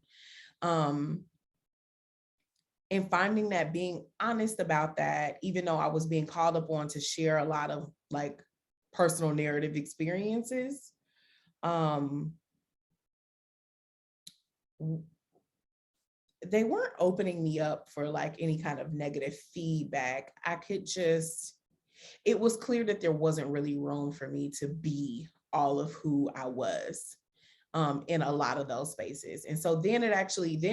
And finding that being honest about that, even though I was being called upon to share a lot of like personal narrative experiences, they weren't opening me up for like any kind of negative feedback. It was clear that there wasn't really room for me to be all of who I was in a lot of those spaces. And so then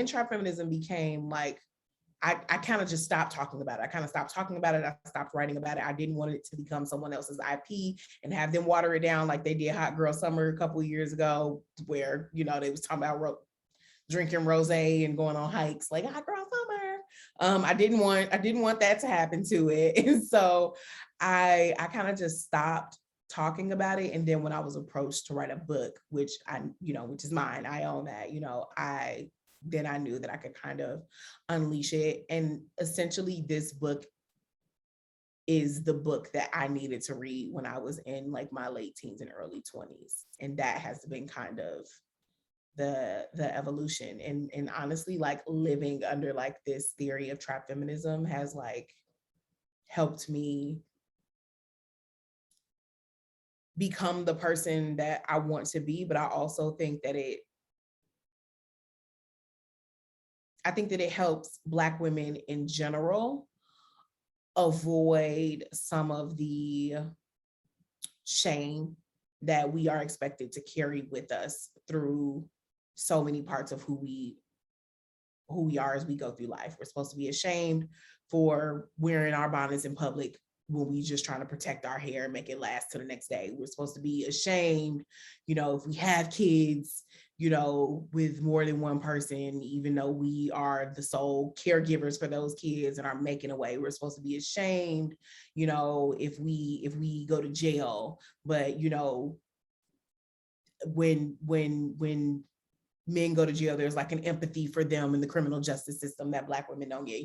trap feminism became like, I kind of just stopped talking about it. I kind of stopped talking about it. I stopped writing about it. I didn't want it to become someone else's IP and have them water it down like they did Hot Girl Summer a couple of years ago, where, they was talking about drinking rosé and going on hikes like Hot Girl Summer. I didn't want that to happen to it. And so I kind of just stopped talking about it. And then when I was approached to write a book, which which is mine, I own that, then I knew that I could kind of unleash it. And essentially this book is the book that I needed to read when I was in like my late teens and early 20s. And that has been kind of the evolution. And honestly, like living under like this theory of trap feminism has like helped me become the person that I want to be. But I also think that it helps Black women in general avoid some of the shame that we are expected to carry with us through so many parts of who we are as we go through life. We're supposed to be ashamed for wearing our bonnets in public when we just trying to protect our hair and make it last to the next day. We're supposed to be ashamed, if we have kids, with more than one person, even though we are the sole caregivers for those kids and are making a way. We're supposed to be ashamed, if we go to jail. But when men go to jail, there's like an empathy for them in the criminal justice system that Black women don't get.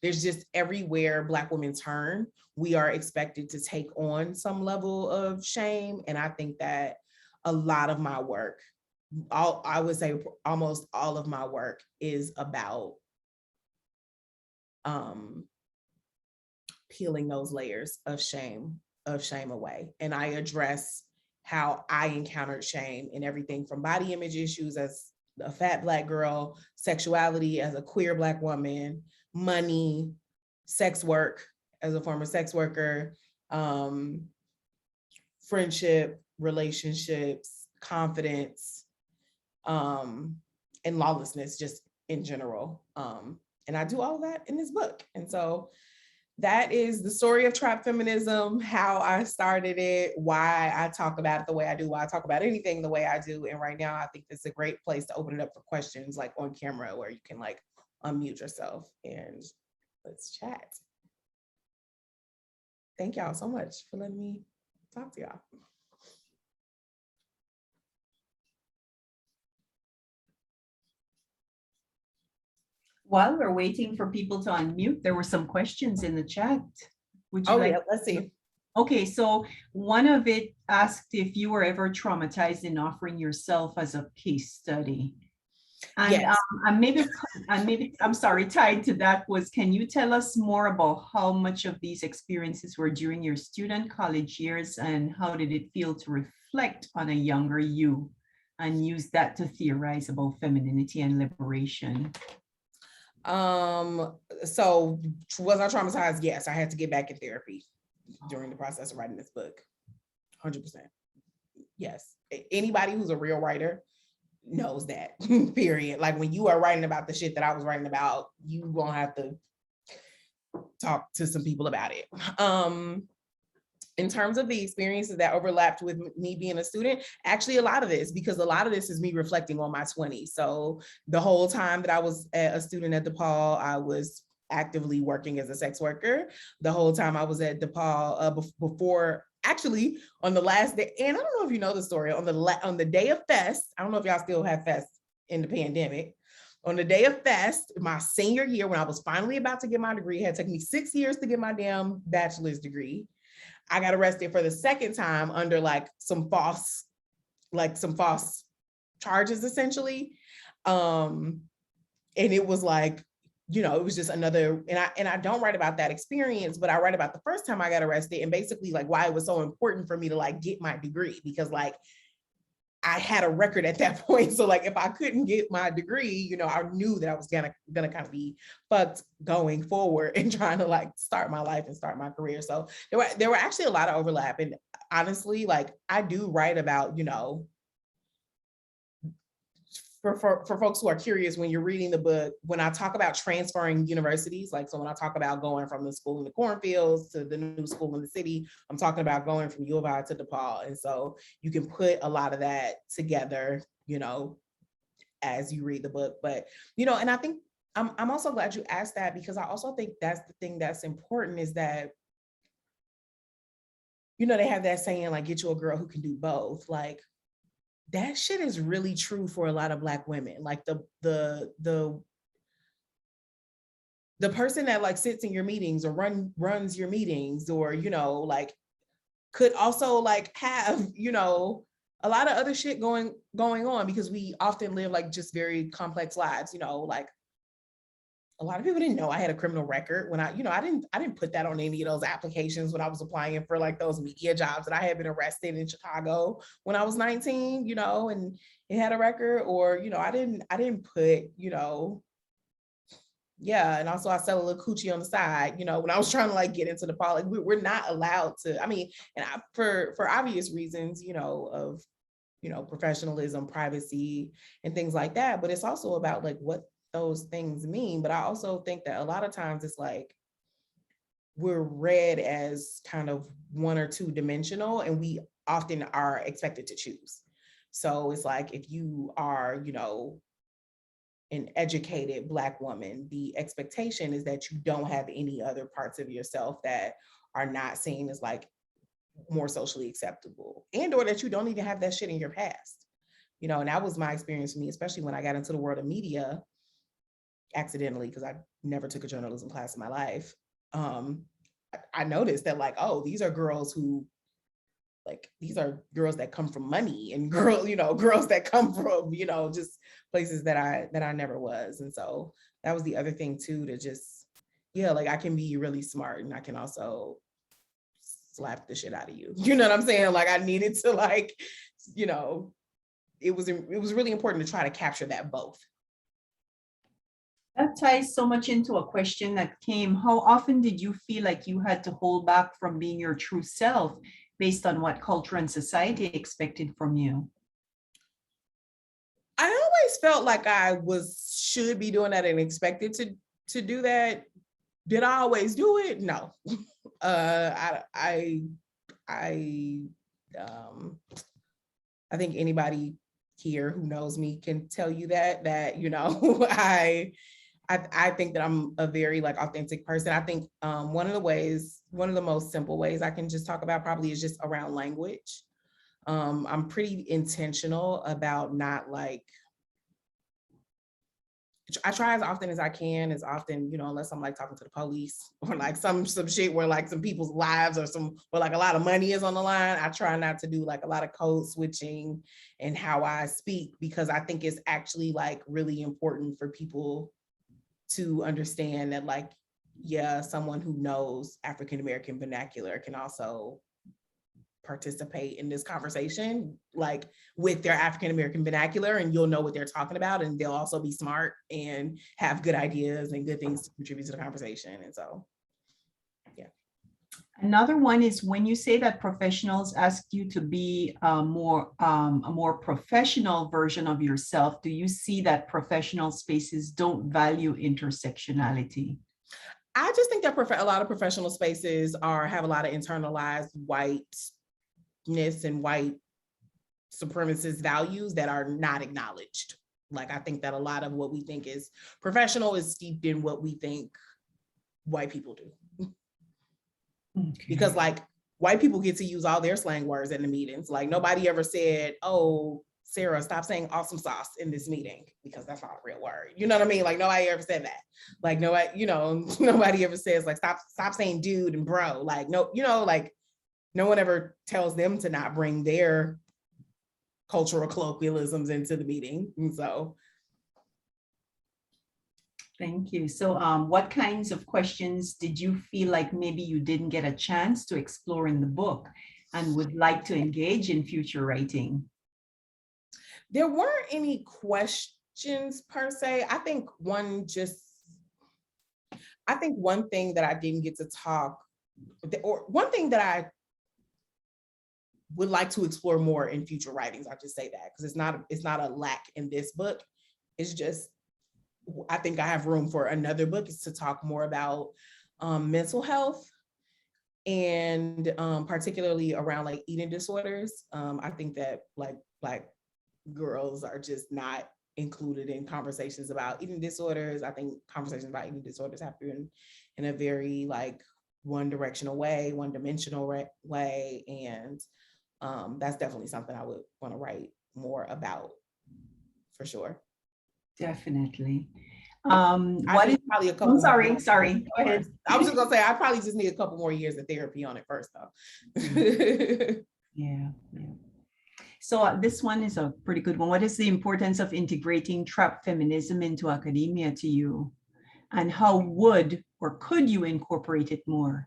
There's just everywhere Black women turn, we are expected to take on some level of shame. And I think that a lot of my work, I would say almost all of my work, is about peeling those layers of shame away. And I address how I encountered shame in everything from body image issues as a fat Black girl, sexuality as a queer Black woman, money, sex work as a former sex worker, friendship, relationships, confidence, and lawlessness just in general. And I do all of that in this book. And so that is the story of trap feminism, how I started it, why I talk about it the way I do, why I talk about anything the way I do. And right now, I think it's a great place to open it up for questions, like on camera, where you can like unmute yourself and let's chat. Thank y'all so much for letting me talk to y'all. While we're waiting for people to unmute, there were some questions in the chat. Would you like? Yeah, let's see. Okay, so one of it asked if you were ever traumatized in offering yourself as a case study. And yes. I'm sorry, tied to that was, can you tell us more about how much of these experiences were during your student college years, and how did it feel to reflect on a younger you and use that to theorize about femininity and liberation? So was I traumatized? Yes, I had to get back in therapy during the process of writing this book. 100%. Yes. Anybody who's a real writer knows that, period. Like when you are writing about the shit that I was writing about, you won't have to talk to some people about it. In terms of the experiences that overlapped with me being a student, actually a lot of this, because a lot of this is me reflecting on my 20s. So the whole time that I was a student at DePaul, I was actively working as a sex worker. The whole time I was at DePaul, before, actually on the last day, and I don't know if you know the story, on the day of Fest, I don't know if y'all still have Fest in the pandemic. On the day of Fest, my senior year, when I was finally about to get my degree, it had taken me 6 years to get my damn bachelor's degree. I got arrested for the second time under some false charges, essentially. And it was it was just another, and I don't write about that experience, but I write about the first time I got arrested and basically why it was so important for me to get my degree, because I had a record at that point. So if I couldn't get my degree, I knew that I was gonna kind of be fucked going forward and trying to start my life and start my career. So there were actually a lot of overlap. And honestly, I do write about, for folks who are curious, when you're reading the book, when I talk about transferring universities, so when I talk about going from the school in the cornfields to the new school in the city, I'm talking about going from U of I to DePaul. And so you can put a lot of that together, as you read the book. But, and I think I'm also glad you asked that, because I also think that's the thing that's important, is that, they have that saying, get you a girl who can do both. that shit is really true for a lot of Black women. Like the person that like sits in your meetings or runs your meetings, or, you know, like could also like have, you know, a lot of other shit going on, because we often live like just very complex lives, you know, like a lot of people didn't know I had a criminal record when I didn't put that on any of those applications when I was applying for like those media jobs, that I had been arrested in Chicago when I was 19, you know, and it had a record. Or, you know, I didn't put, you know, yeah. And also I sell a little coochie on the side, you know, when I was trying to like get into the like, we're not allowed to, I mean, and for obvious reasons, you know, of, you know, professionalism, privacy, and things like that. But it's also about like what those things mean. But I also think that a lot of times it's like we're read as kind of one or two dimensional, and we often are expected to choose. So it's like, if you are, you know, an educated Black woman, the expectation is that you don't have any other parts of yourself that are not seen as like more socially acceptable, and or that you don't even have that shit in your past. You know, and that was my experience for me, especially when I got into the world of media accidentally, because I never took a journalism class in my life. I noticed that like, oh, these are girls that come from money, and girls that come from, you know, just places that I never was. And so that was the other thing too, to just, yeah, like I can be really smart and I can also slap the shit out of you. You know what I'm saying? Like I needed to like, you know, it was really important to try to capture that both. That ties so much into a question that came. How often did you feel like you had to hold back from being your true self based on what culture and society expected from you? I always felt like I should be doing that and expected to do that. Did I always do it? No. I think anybody here who knows me can tell you that, you know, I think that I'm a very like authentic person. I think one of the most simple ways I can just talk about probably is just around language. I'm pretty intentional about not like, I try as often as I can, as often, you know, unless I'm like talking to the police or like some shit where like some people's lives or like a lot of money is on the line. I try not to do like a lot of code switching and how I speak, because I think it's actually like really important for people to understand that like, yeah, someone who knows African-American vernacular can also participate in this conversation, like with their African-American vernacular, and you'll know what they're talking about, and they'll also be smart and have good ideas and good things to contribute to the conversation. And so, yeah. Another one is when you say that professionals ask you to be a more professional version of yourself, do you see that professional spaces don't value intersectionality? I just think that a lot of professional spaces have a lot of internalized whiteness and white supremacist values that are not acknowledged. Like, I think that a lot of what we think is professional is steeped in what we think white people do. Okay. Because like white people get to use all their slang words in the meetings. Like nobody ever said, oh, Sarah, stop saying awesome sauce in this meeting, because that's not a real word. You know what I mean? Like nobody ever said that. Like nobody, you know, nobody ever says like, stop saying dude and bro. Like, no, you know, like no one ever tells them to not bring their cultural colloquialisms into the meeting. And so. Thank you. So what kinds of questions did you feel like maybe you didn't get a chance to explore in the book and would like to engage in future writing? There weren't any questions per se. I think one thing that I didn't get to talk, or one thing that I would like to explore more in future writings, I'll just say that, because it's not a lack in this book. It's just, I think I have room for another book, is to talk more about mental health, and particularly around like eating disorders. I think that like Black girls are just not included in conversations about eating disorders. I think conversations about eating disorders happen in a very like one-dimensional way, and that's definitely something I would want to write more about, for sure. Definitely. I What need is, probably a couple I'm sorry, more sorry, years go ahead. first. I was just gonna say, I probably just need a couple more years of therapy on it first, though. Yeah, yeah. So this one is a pretty good one. What is the importance of integrating trap feminism into academia to you? And how would or could you incorporate it more?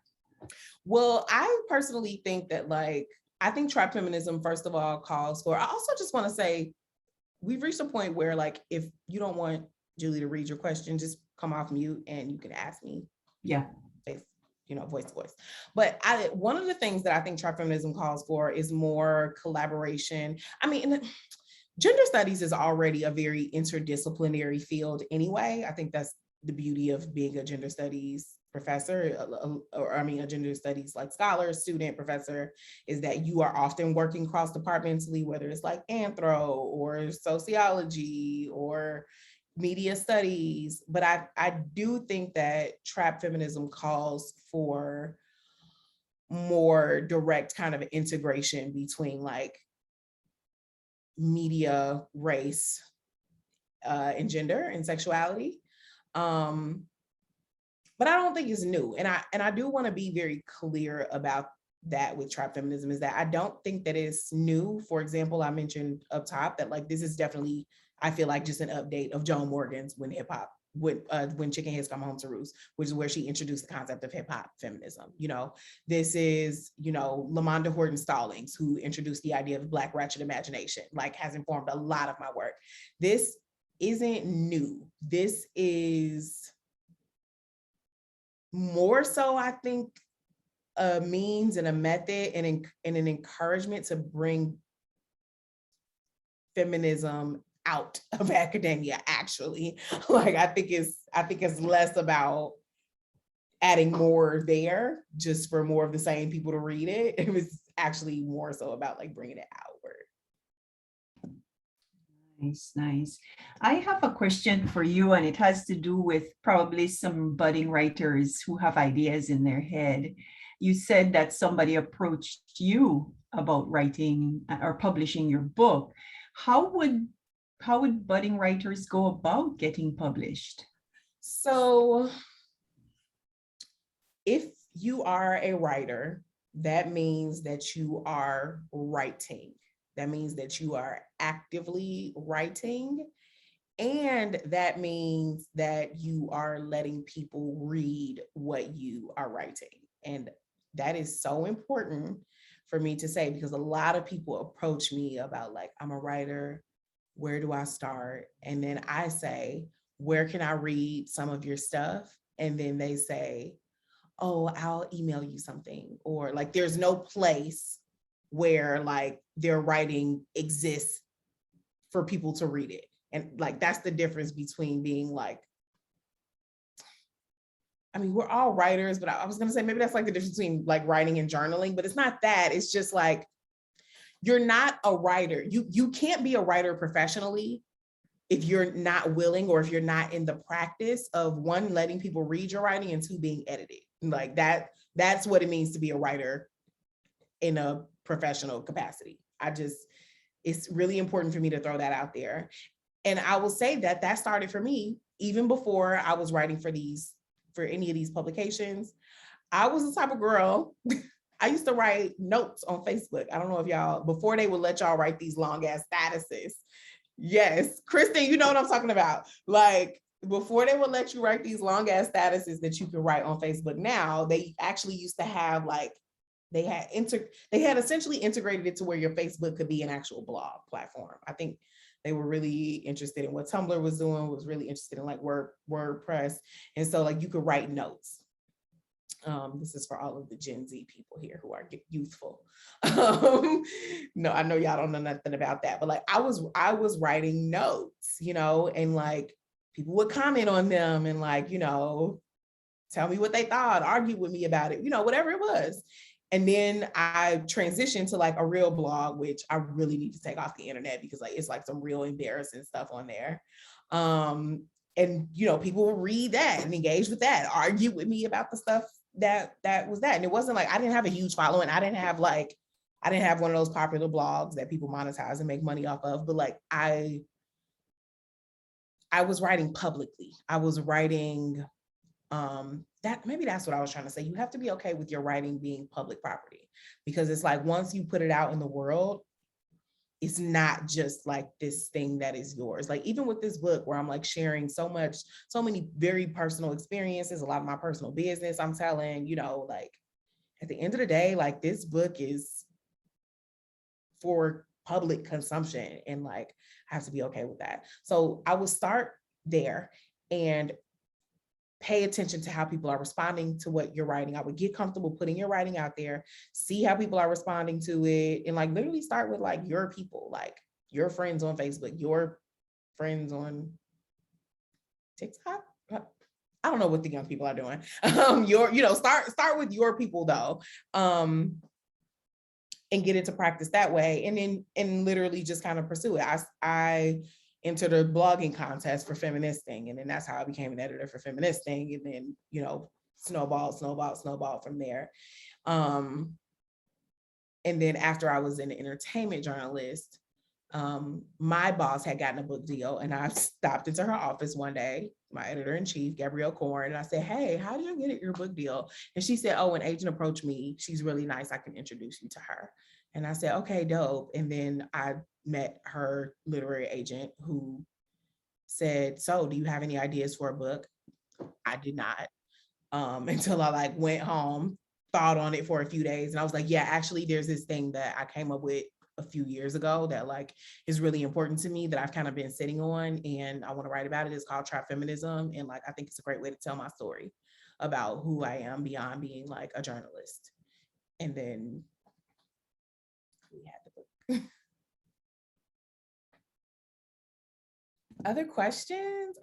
Well, I personally think that, like, I think trap feminism, first of all, calls for, I also just want to say, we've reached a point where, like, if you don't want Julie to read your question, just come off mute and you can ask me. Yeah. Voice to voice. But one of the things that I think trap feminism calls for is more collaboration. I mean, gender studies is already a very interdisciplinary field anyway. I think that's the beauty of being a gender studies professor, or a gender studies like scholar, student, professor, is that you are often working cross-departmentally, whether it's like anthro or sociology or media studies. But I do think that trap feminism calls for more direct kind of integration between like media, race, and gender and sexuality. But I don't think it's new. And I do want to be very clear about that with trap feminism, is that I don't think that it's new. For example, I mentioned up top that like this is definitely, I feel like, just an update of Joan Morgan's When Hip Hop, when Chicken Heads Come Home to Roost, which is where she introduced the concept of hip hop feminism. This is, LaMonda Horton Stallings, who introduced the idea of Black ratchet imagination, like has informed a lot of my work. This isn't new. This is more so, I think, a means and a method and an encouragement to bring feminism out of academia, actually. Like, I think it's less about adding more there just for more of the same people to read it. It was actually more so about like bringing it outward. Nice, nice. I have a question for you, and it has to do with probably some budding writers who have ideas in their head. You said that somebody approached you about writing or publishing your book. How would budding writers go about getting published? So if you are a writer, that means that you are writing. That means that you are actively writing. And that means that you are letting people read what you are writing. And that is so important for me to say, because a lot of people approach me about like, I'm a writer, where do I start? And then I say, where can I read some of your stuff? And then they say, oh, I'll email you something. Or like, there's no place where like their writing exists for people to read it. And like, that's the difference between being like, I mean, we're all writers, but I was gonna say, maybe that's like the difference between like writing and journaling, but it's not that. It's just like, you're not a writer. You can't be a writer professionally if you're not willing, or if you're not in the practice of, one, letting people read your writing, and two, being edited. Like that's what it means to be a writer in a professional capacity. It's really important for me to throw that out there. And I will say that started for me even before I was writing for any of these publications. I was the type of girl, I used to write notes on Facebook. I don't know if y'all, before they would let y'all write these long ass statuses. Yes, Kristen, you know what I'm talking about. Like, before they would let you write these long ass statuses that you can write on Facebook now, they actually used to have like, they had essentially integrated it to where your Facebook could be an actual blog platform. I think they were really interested in what Tumblr was doing, was really interested in like WordPress. And so like you could write notes. This is for all of the Gen Z people here who are youthful. No, I know y'all don't know nothing about that, but like I was writing notes, and like people would comment on them and like, tell me what they thought, argue with me about it, whatever it was. And then I transitioned to like a real blog, which I really need to take off the internet because like it's like some real embarrassing stuff on there. And people will read that and engage with that, argue with me about the stuff that was that. And it wasn't like I didn't have a huge following. I didn't have like I didn't have one of those popular blogs that people monetize and make money off of, but like I was writing publicly. I was writing, that maybe that's what I was trying to say. You have to be okay with your writing being public property, because it's like, once you put it out in the world, it's not just like this thing that is yours. Like even with this book where I'm like sharing so many very personal experiences, a lot of my personal business I'm telling, you know, like at the end of the day, like this book is for public consumption, and like I have to be okay with that. So I would start there and pay attention to how people are responding to what you're writing. I would get comfortable putting your writing out there, see how people are responding to it, and like literally start with like your people, like your friends on Facebook, your friends on TikTok. I don't know what the young people are doing. Start with your people though, and get into practice that way, and literally just kind of pursue it. I entered a blogging contest for Feministing, and then that's how I became an editor for Feministing, and then, you know, snowball from there. And then after I was an entertainment journalist, my boss had gotten a book deal, and I stopped into her office one day, my editor-in-chief, Gabrielle Korn, and I said, hey, how did you get your book deal? And she said, oh, an agent approached me. She's really nice. I can introduce you to her. And I said, okay, dope. And then I met her literary agent, who said, so do you have any ideas for a book? I did not, until I like went home, thought on it for a few days. And I was like, yeah, actually there's this thing that I came up with a few years ago that like is really important to me, that I've kind of been sitting on, and I want to write about it. It's called Trap Feminism. And like, I think it's a great way to tell my story about who I am beyond being like a journalist. And then we had the book. Other questions?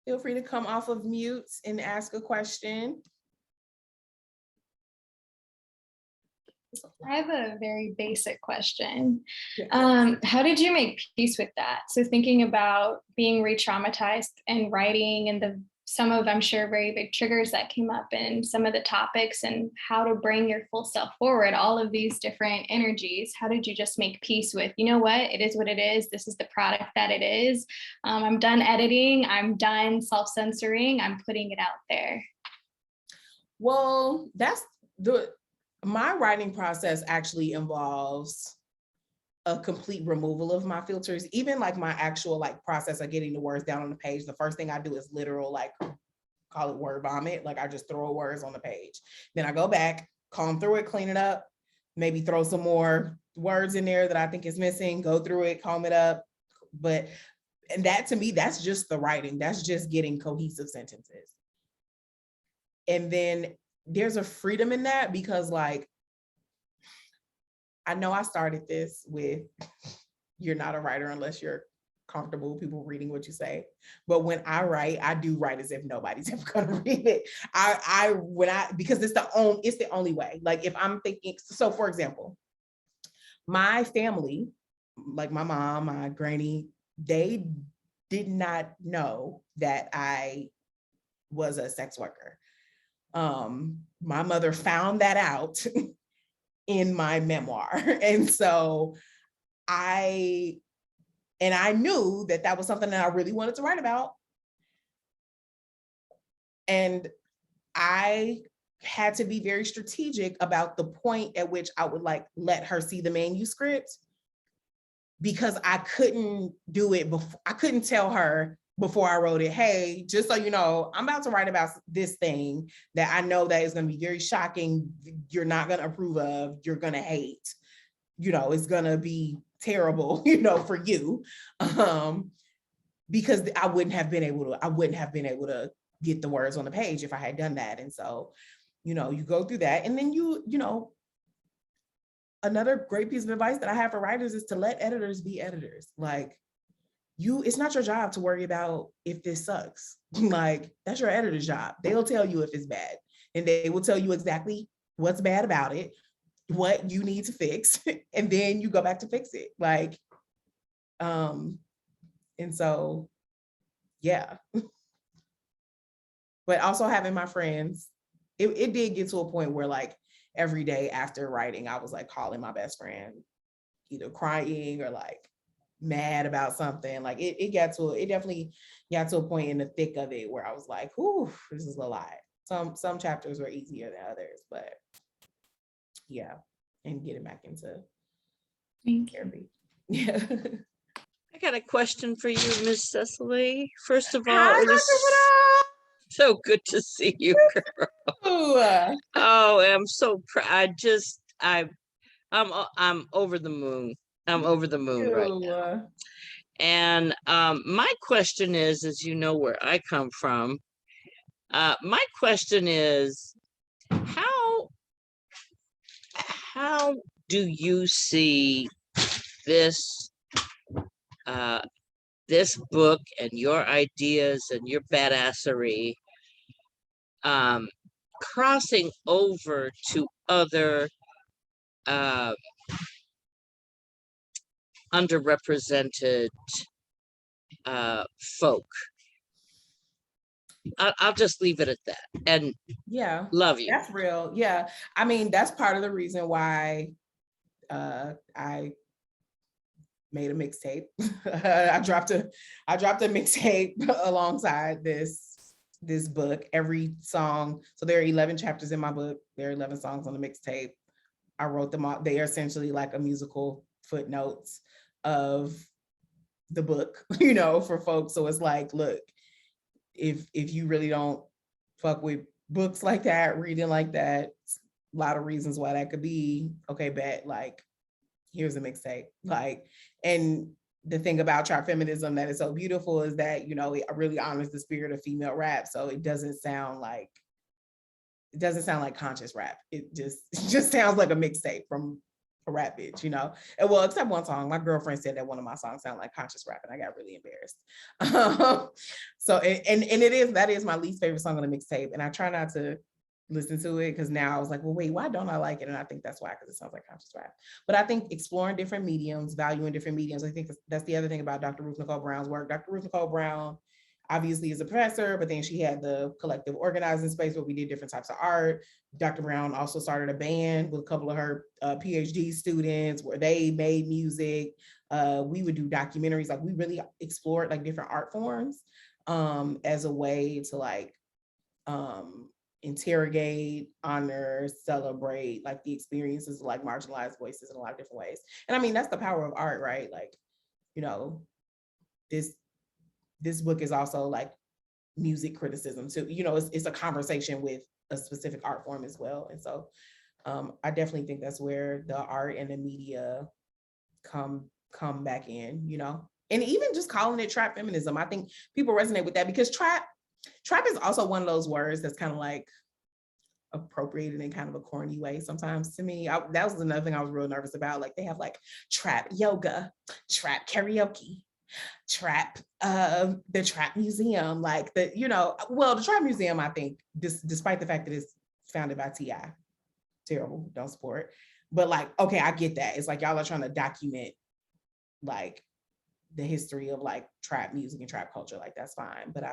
Feel free to come off of mute and ask a question. I have a very basic question. Yeah. How did you make peace with that? So thinking about being re-traumatized and writing, and some of, I'm sure, very big triggers that came up in some of the topics, and how to bring your full self forward, all of these different energies. How did you just make peace with, you know what, it is what it is. This is the product that it is. I'm done editing. I'm done self-censoring. I'm putting it out there. Well, my writing process actually involves a complete removal of my filters. Even like my actual like process of getting the words down on the page, the first thing I do is literal, like, call it word vomit. Like I just throw words on the page. Then I go back, comb through it, clean it up, maybe throw some more words in there that I think is missing, go through it, comb it up. And that, to me, that's just the writing. That's just getting cohesive sentences. And then there's a freedom in that, because like, I know I started this with, you're not a writer unless you're comfortable with people reading what you say. But when I write, I do write as if nobody's ever gonna read it. Because it's the only way. Like if I'm thinking, so for example, my family, like my mom, my granny, they did not know that I was a sex worker. My mother found that out in my memoir. And so I knew that that was something that I really wanted to write about. And I had to be very strategic about the point at which I would like let her see the manuscript, because I couldn't do it before. I couldn't tell her before I wrote it, hey, just so you know, I'm about to write about this thing that I know that is going to be very shocking. You're not going to approve of, you're going to hate, you know, it's going to be terrible, you know, for you. Because I wouldn't have been able to get the words on the page if I had done that. And so, you know, you go through that, and then you know, another great piece of advice that I have for writers is to let editors be editors. Like, it's not your job to worry about if this sucks. Like, that's your editor's job. They'll tell you if it's bad, and they will tell you exactly what's bad about it, what you need to fix, and then you go back to fix it. Like, and so, yeah. But also having my friends it did get to a point where like every day after writing, I was like calling my best friend, either crying or like mad about something. Like it definitely got to a point in the thick of it where I was like, "Ooh, this is a lot." Some chapters were easier than others, but yeah, and getting back into therapy. Yeah. I got a question for you, Miss Cecily. First of all, Hi, it is Dr. so good to see you, girl. Vidal. Oh, I'm so proud. I'm over the moon. I'm over the moon right now. And my question is, as you know where I come from, my question is, how do you see this this book and your ideas and your badassery crossing over to other underrepresented folk? I'll just leave it at that. And Yeah, love you. that's real. Yeah, I mean, that's part of the reason why I made a mixtape. I dropped a mixtape alongside this book. Every song, so there are 11 chapters in my book. There are 11 songs on the mixtape. I wrote them all. They are essentially like a musical footnotes of the book, you know, for folks. So it's like, look, if you really don't fuck with books like that, reading like that, a lot of reasons why that could be. Okay, bet, like, here's a mixtape. Like, and the thing about trap feminism that is so beautiful is that, you know, it really honors the spirit of female rap. So it doesn't sound like conscious rap. It just sounds like a mixtape from a rap bitch, you know. And well, except one song, my girlfriend said that one of my songs sounded like conscious rap, and I got really embarrassed. So that is my least favorite song on the mixtape, and I try not to listen to it because now I was like, well, wait, why don't I like it? And I think that's why, because it sounds like conscious rap. But I think exploring different mediums, valuing different mediums, I think that's the other thing about Dr. Ruth Nicole Brown's work. Dr. Ruth Nicole Brown obviously is a professor, but then she had the collective organizing space where we did different types of art. Dr. Brown also started a band with a couple of her PhD students where they made music. We would do documentaries. Like, we really explored like different art forms as a way to like interrogate, honor, celebrate like the experiences of like marginalized voices in a lot of different ways. And I mean, that's the power of art, right? Like, you know, this book is also like music criticism too. You know, it's a conversation with a specific art form as well. And so I definitely think that's where the art and the media come back in, you know. And even just calling it trap feminism, I think people resonate with that, because trap is also one of those words that's kind of like appropriated in kind of a corny way sometimes to me. That was another thing I was real nervous about. Like, they have like trap yoga, trap karaoke, trap the trap museum, like the, you know, well, the trap museum, I think, despite the fact that it's founded by T.I., terrible, don't support, but like, okay, I get that. It's like y'all are trying to document like the history of like trap music and trap culture, like that's fine. But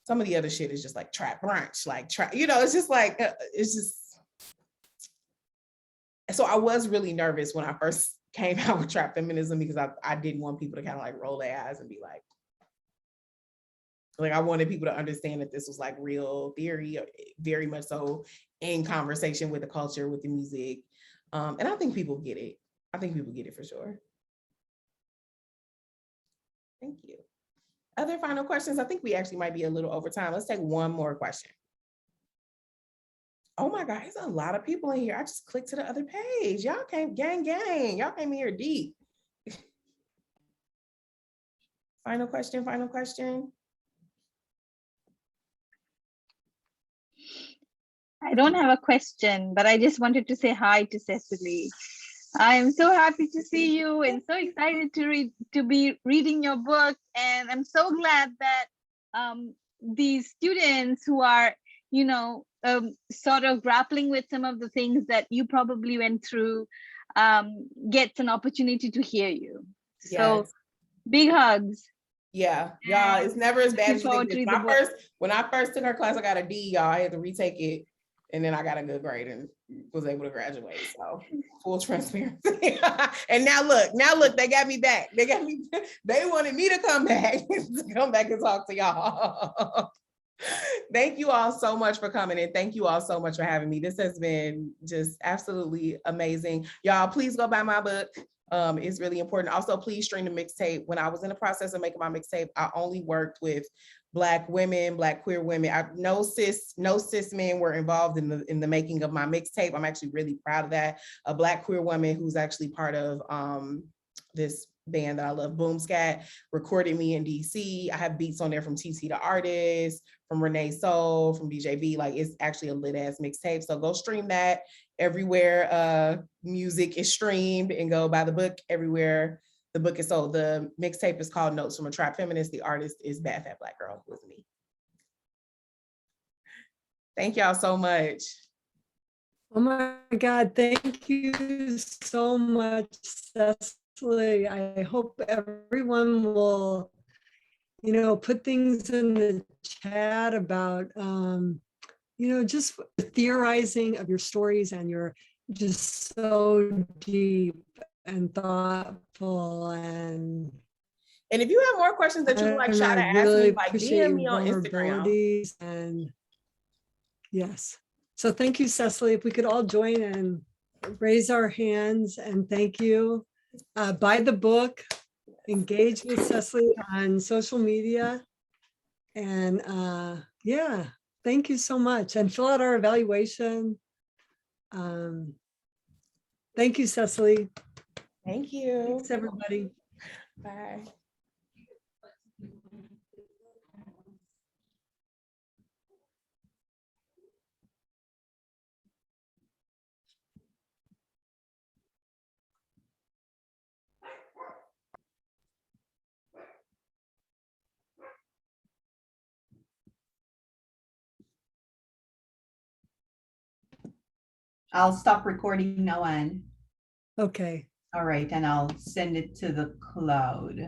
some of the other shit is just like trap brunch, like trap, you know, it's just like, it's just, so I was really nervous when I first came out with trap feminism, because I didn't want people to kind of like roll their eyes and be like I wanted people to understand that this was like real theory, very much so in conversation with the culture, with the music. And I think people get it. I think people get it for sure. Thank you. Other final questions? I think we actually might be a little over time. Let's take one more question. Oh my God, there's a lot of people in here. I just clicked to the other page. Y'all came, gang. Y'all came here deep. Final question. I don't have a question, but I just wanted to say hi to Sesali. I am so happy to see you and so excited to be reading your book. And I'm so glad that these students who are, you know, sort of grappling with some of the things that you probably went through gets an opportunity to hear you. Yes. So big hugs. Yeah, y'all, it's never as bad as you think. When I first took her class, I got a D, y'all. I had to retake it and then I got a good grade and was able to graduate. So full transparency. And now look, they got me back. They wanted me to come back and talk to y'all. Thank you all so much for coming, and thank you all so much for having me. This has been just absolutely amazing. Y'all, please go buy my book. It's really important. Also, please stream the mixtape. When I was in the process of making my mixtape, I only worked with Black women, Black queer women. No cis men were involved in the making of my mixtape. I'm actually really proud of that. A Black queer woman who's actually part of this band that I love, Boom Scat, recorded me in DC. I have beats on there from TT the Artist, from Renee Soul, from DJB. Like, it's actually a lit ass mixtape. So go stream that everywhere music is streamed, and go buy the book everywhere the book is sold. The mixtape is called Notes from a Trap Feminist. The artist is Bad Fat Black Girl with me. Thank y'all so much. Oh my God, thank you so much, Cecily. I hope everyone will, put things in the chat about, just theorizing of your stories, and you're just so deep and thoughtful. And if you have more questions that you would like Sha to ask me, like DM me on Instagram. And yes. So thank you, Cecily. If we could all join and raise our hands, and thank you. Buy the book, engage with Cecily on social media. And yeah, thank you so much. And fill out our evaluation. Thank you, Cecily. Thank you. Thanks, everybody. Bye. I'll stop recording now, Anne. Okay. All right, and I'll send it to the cloud.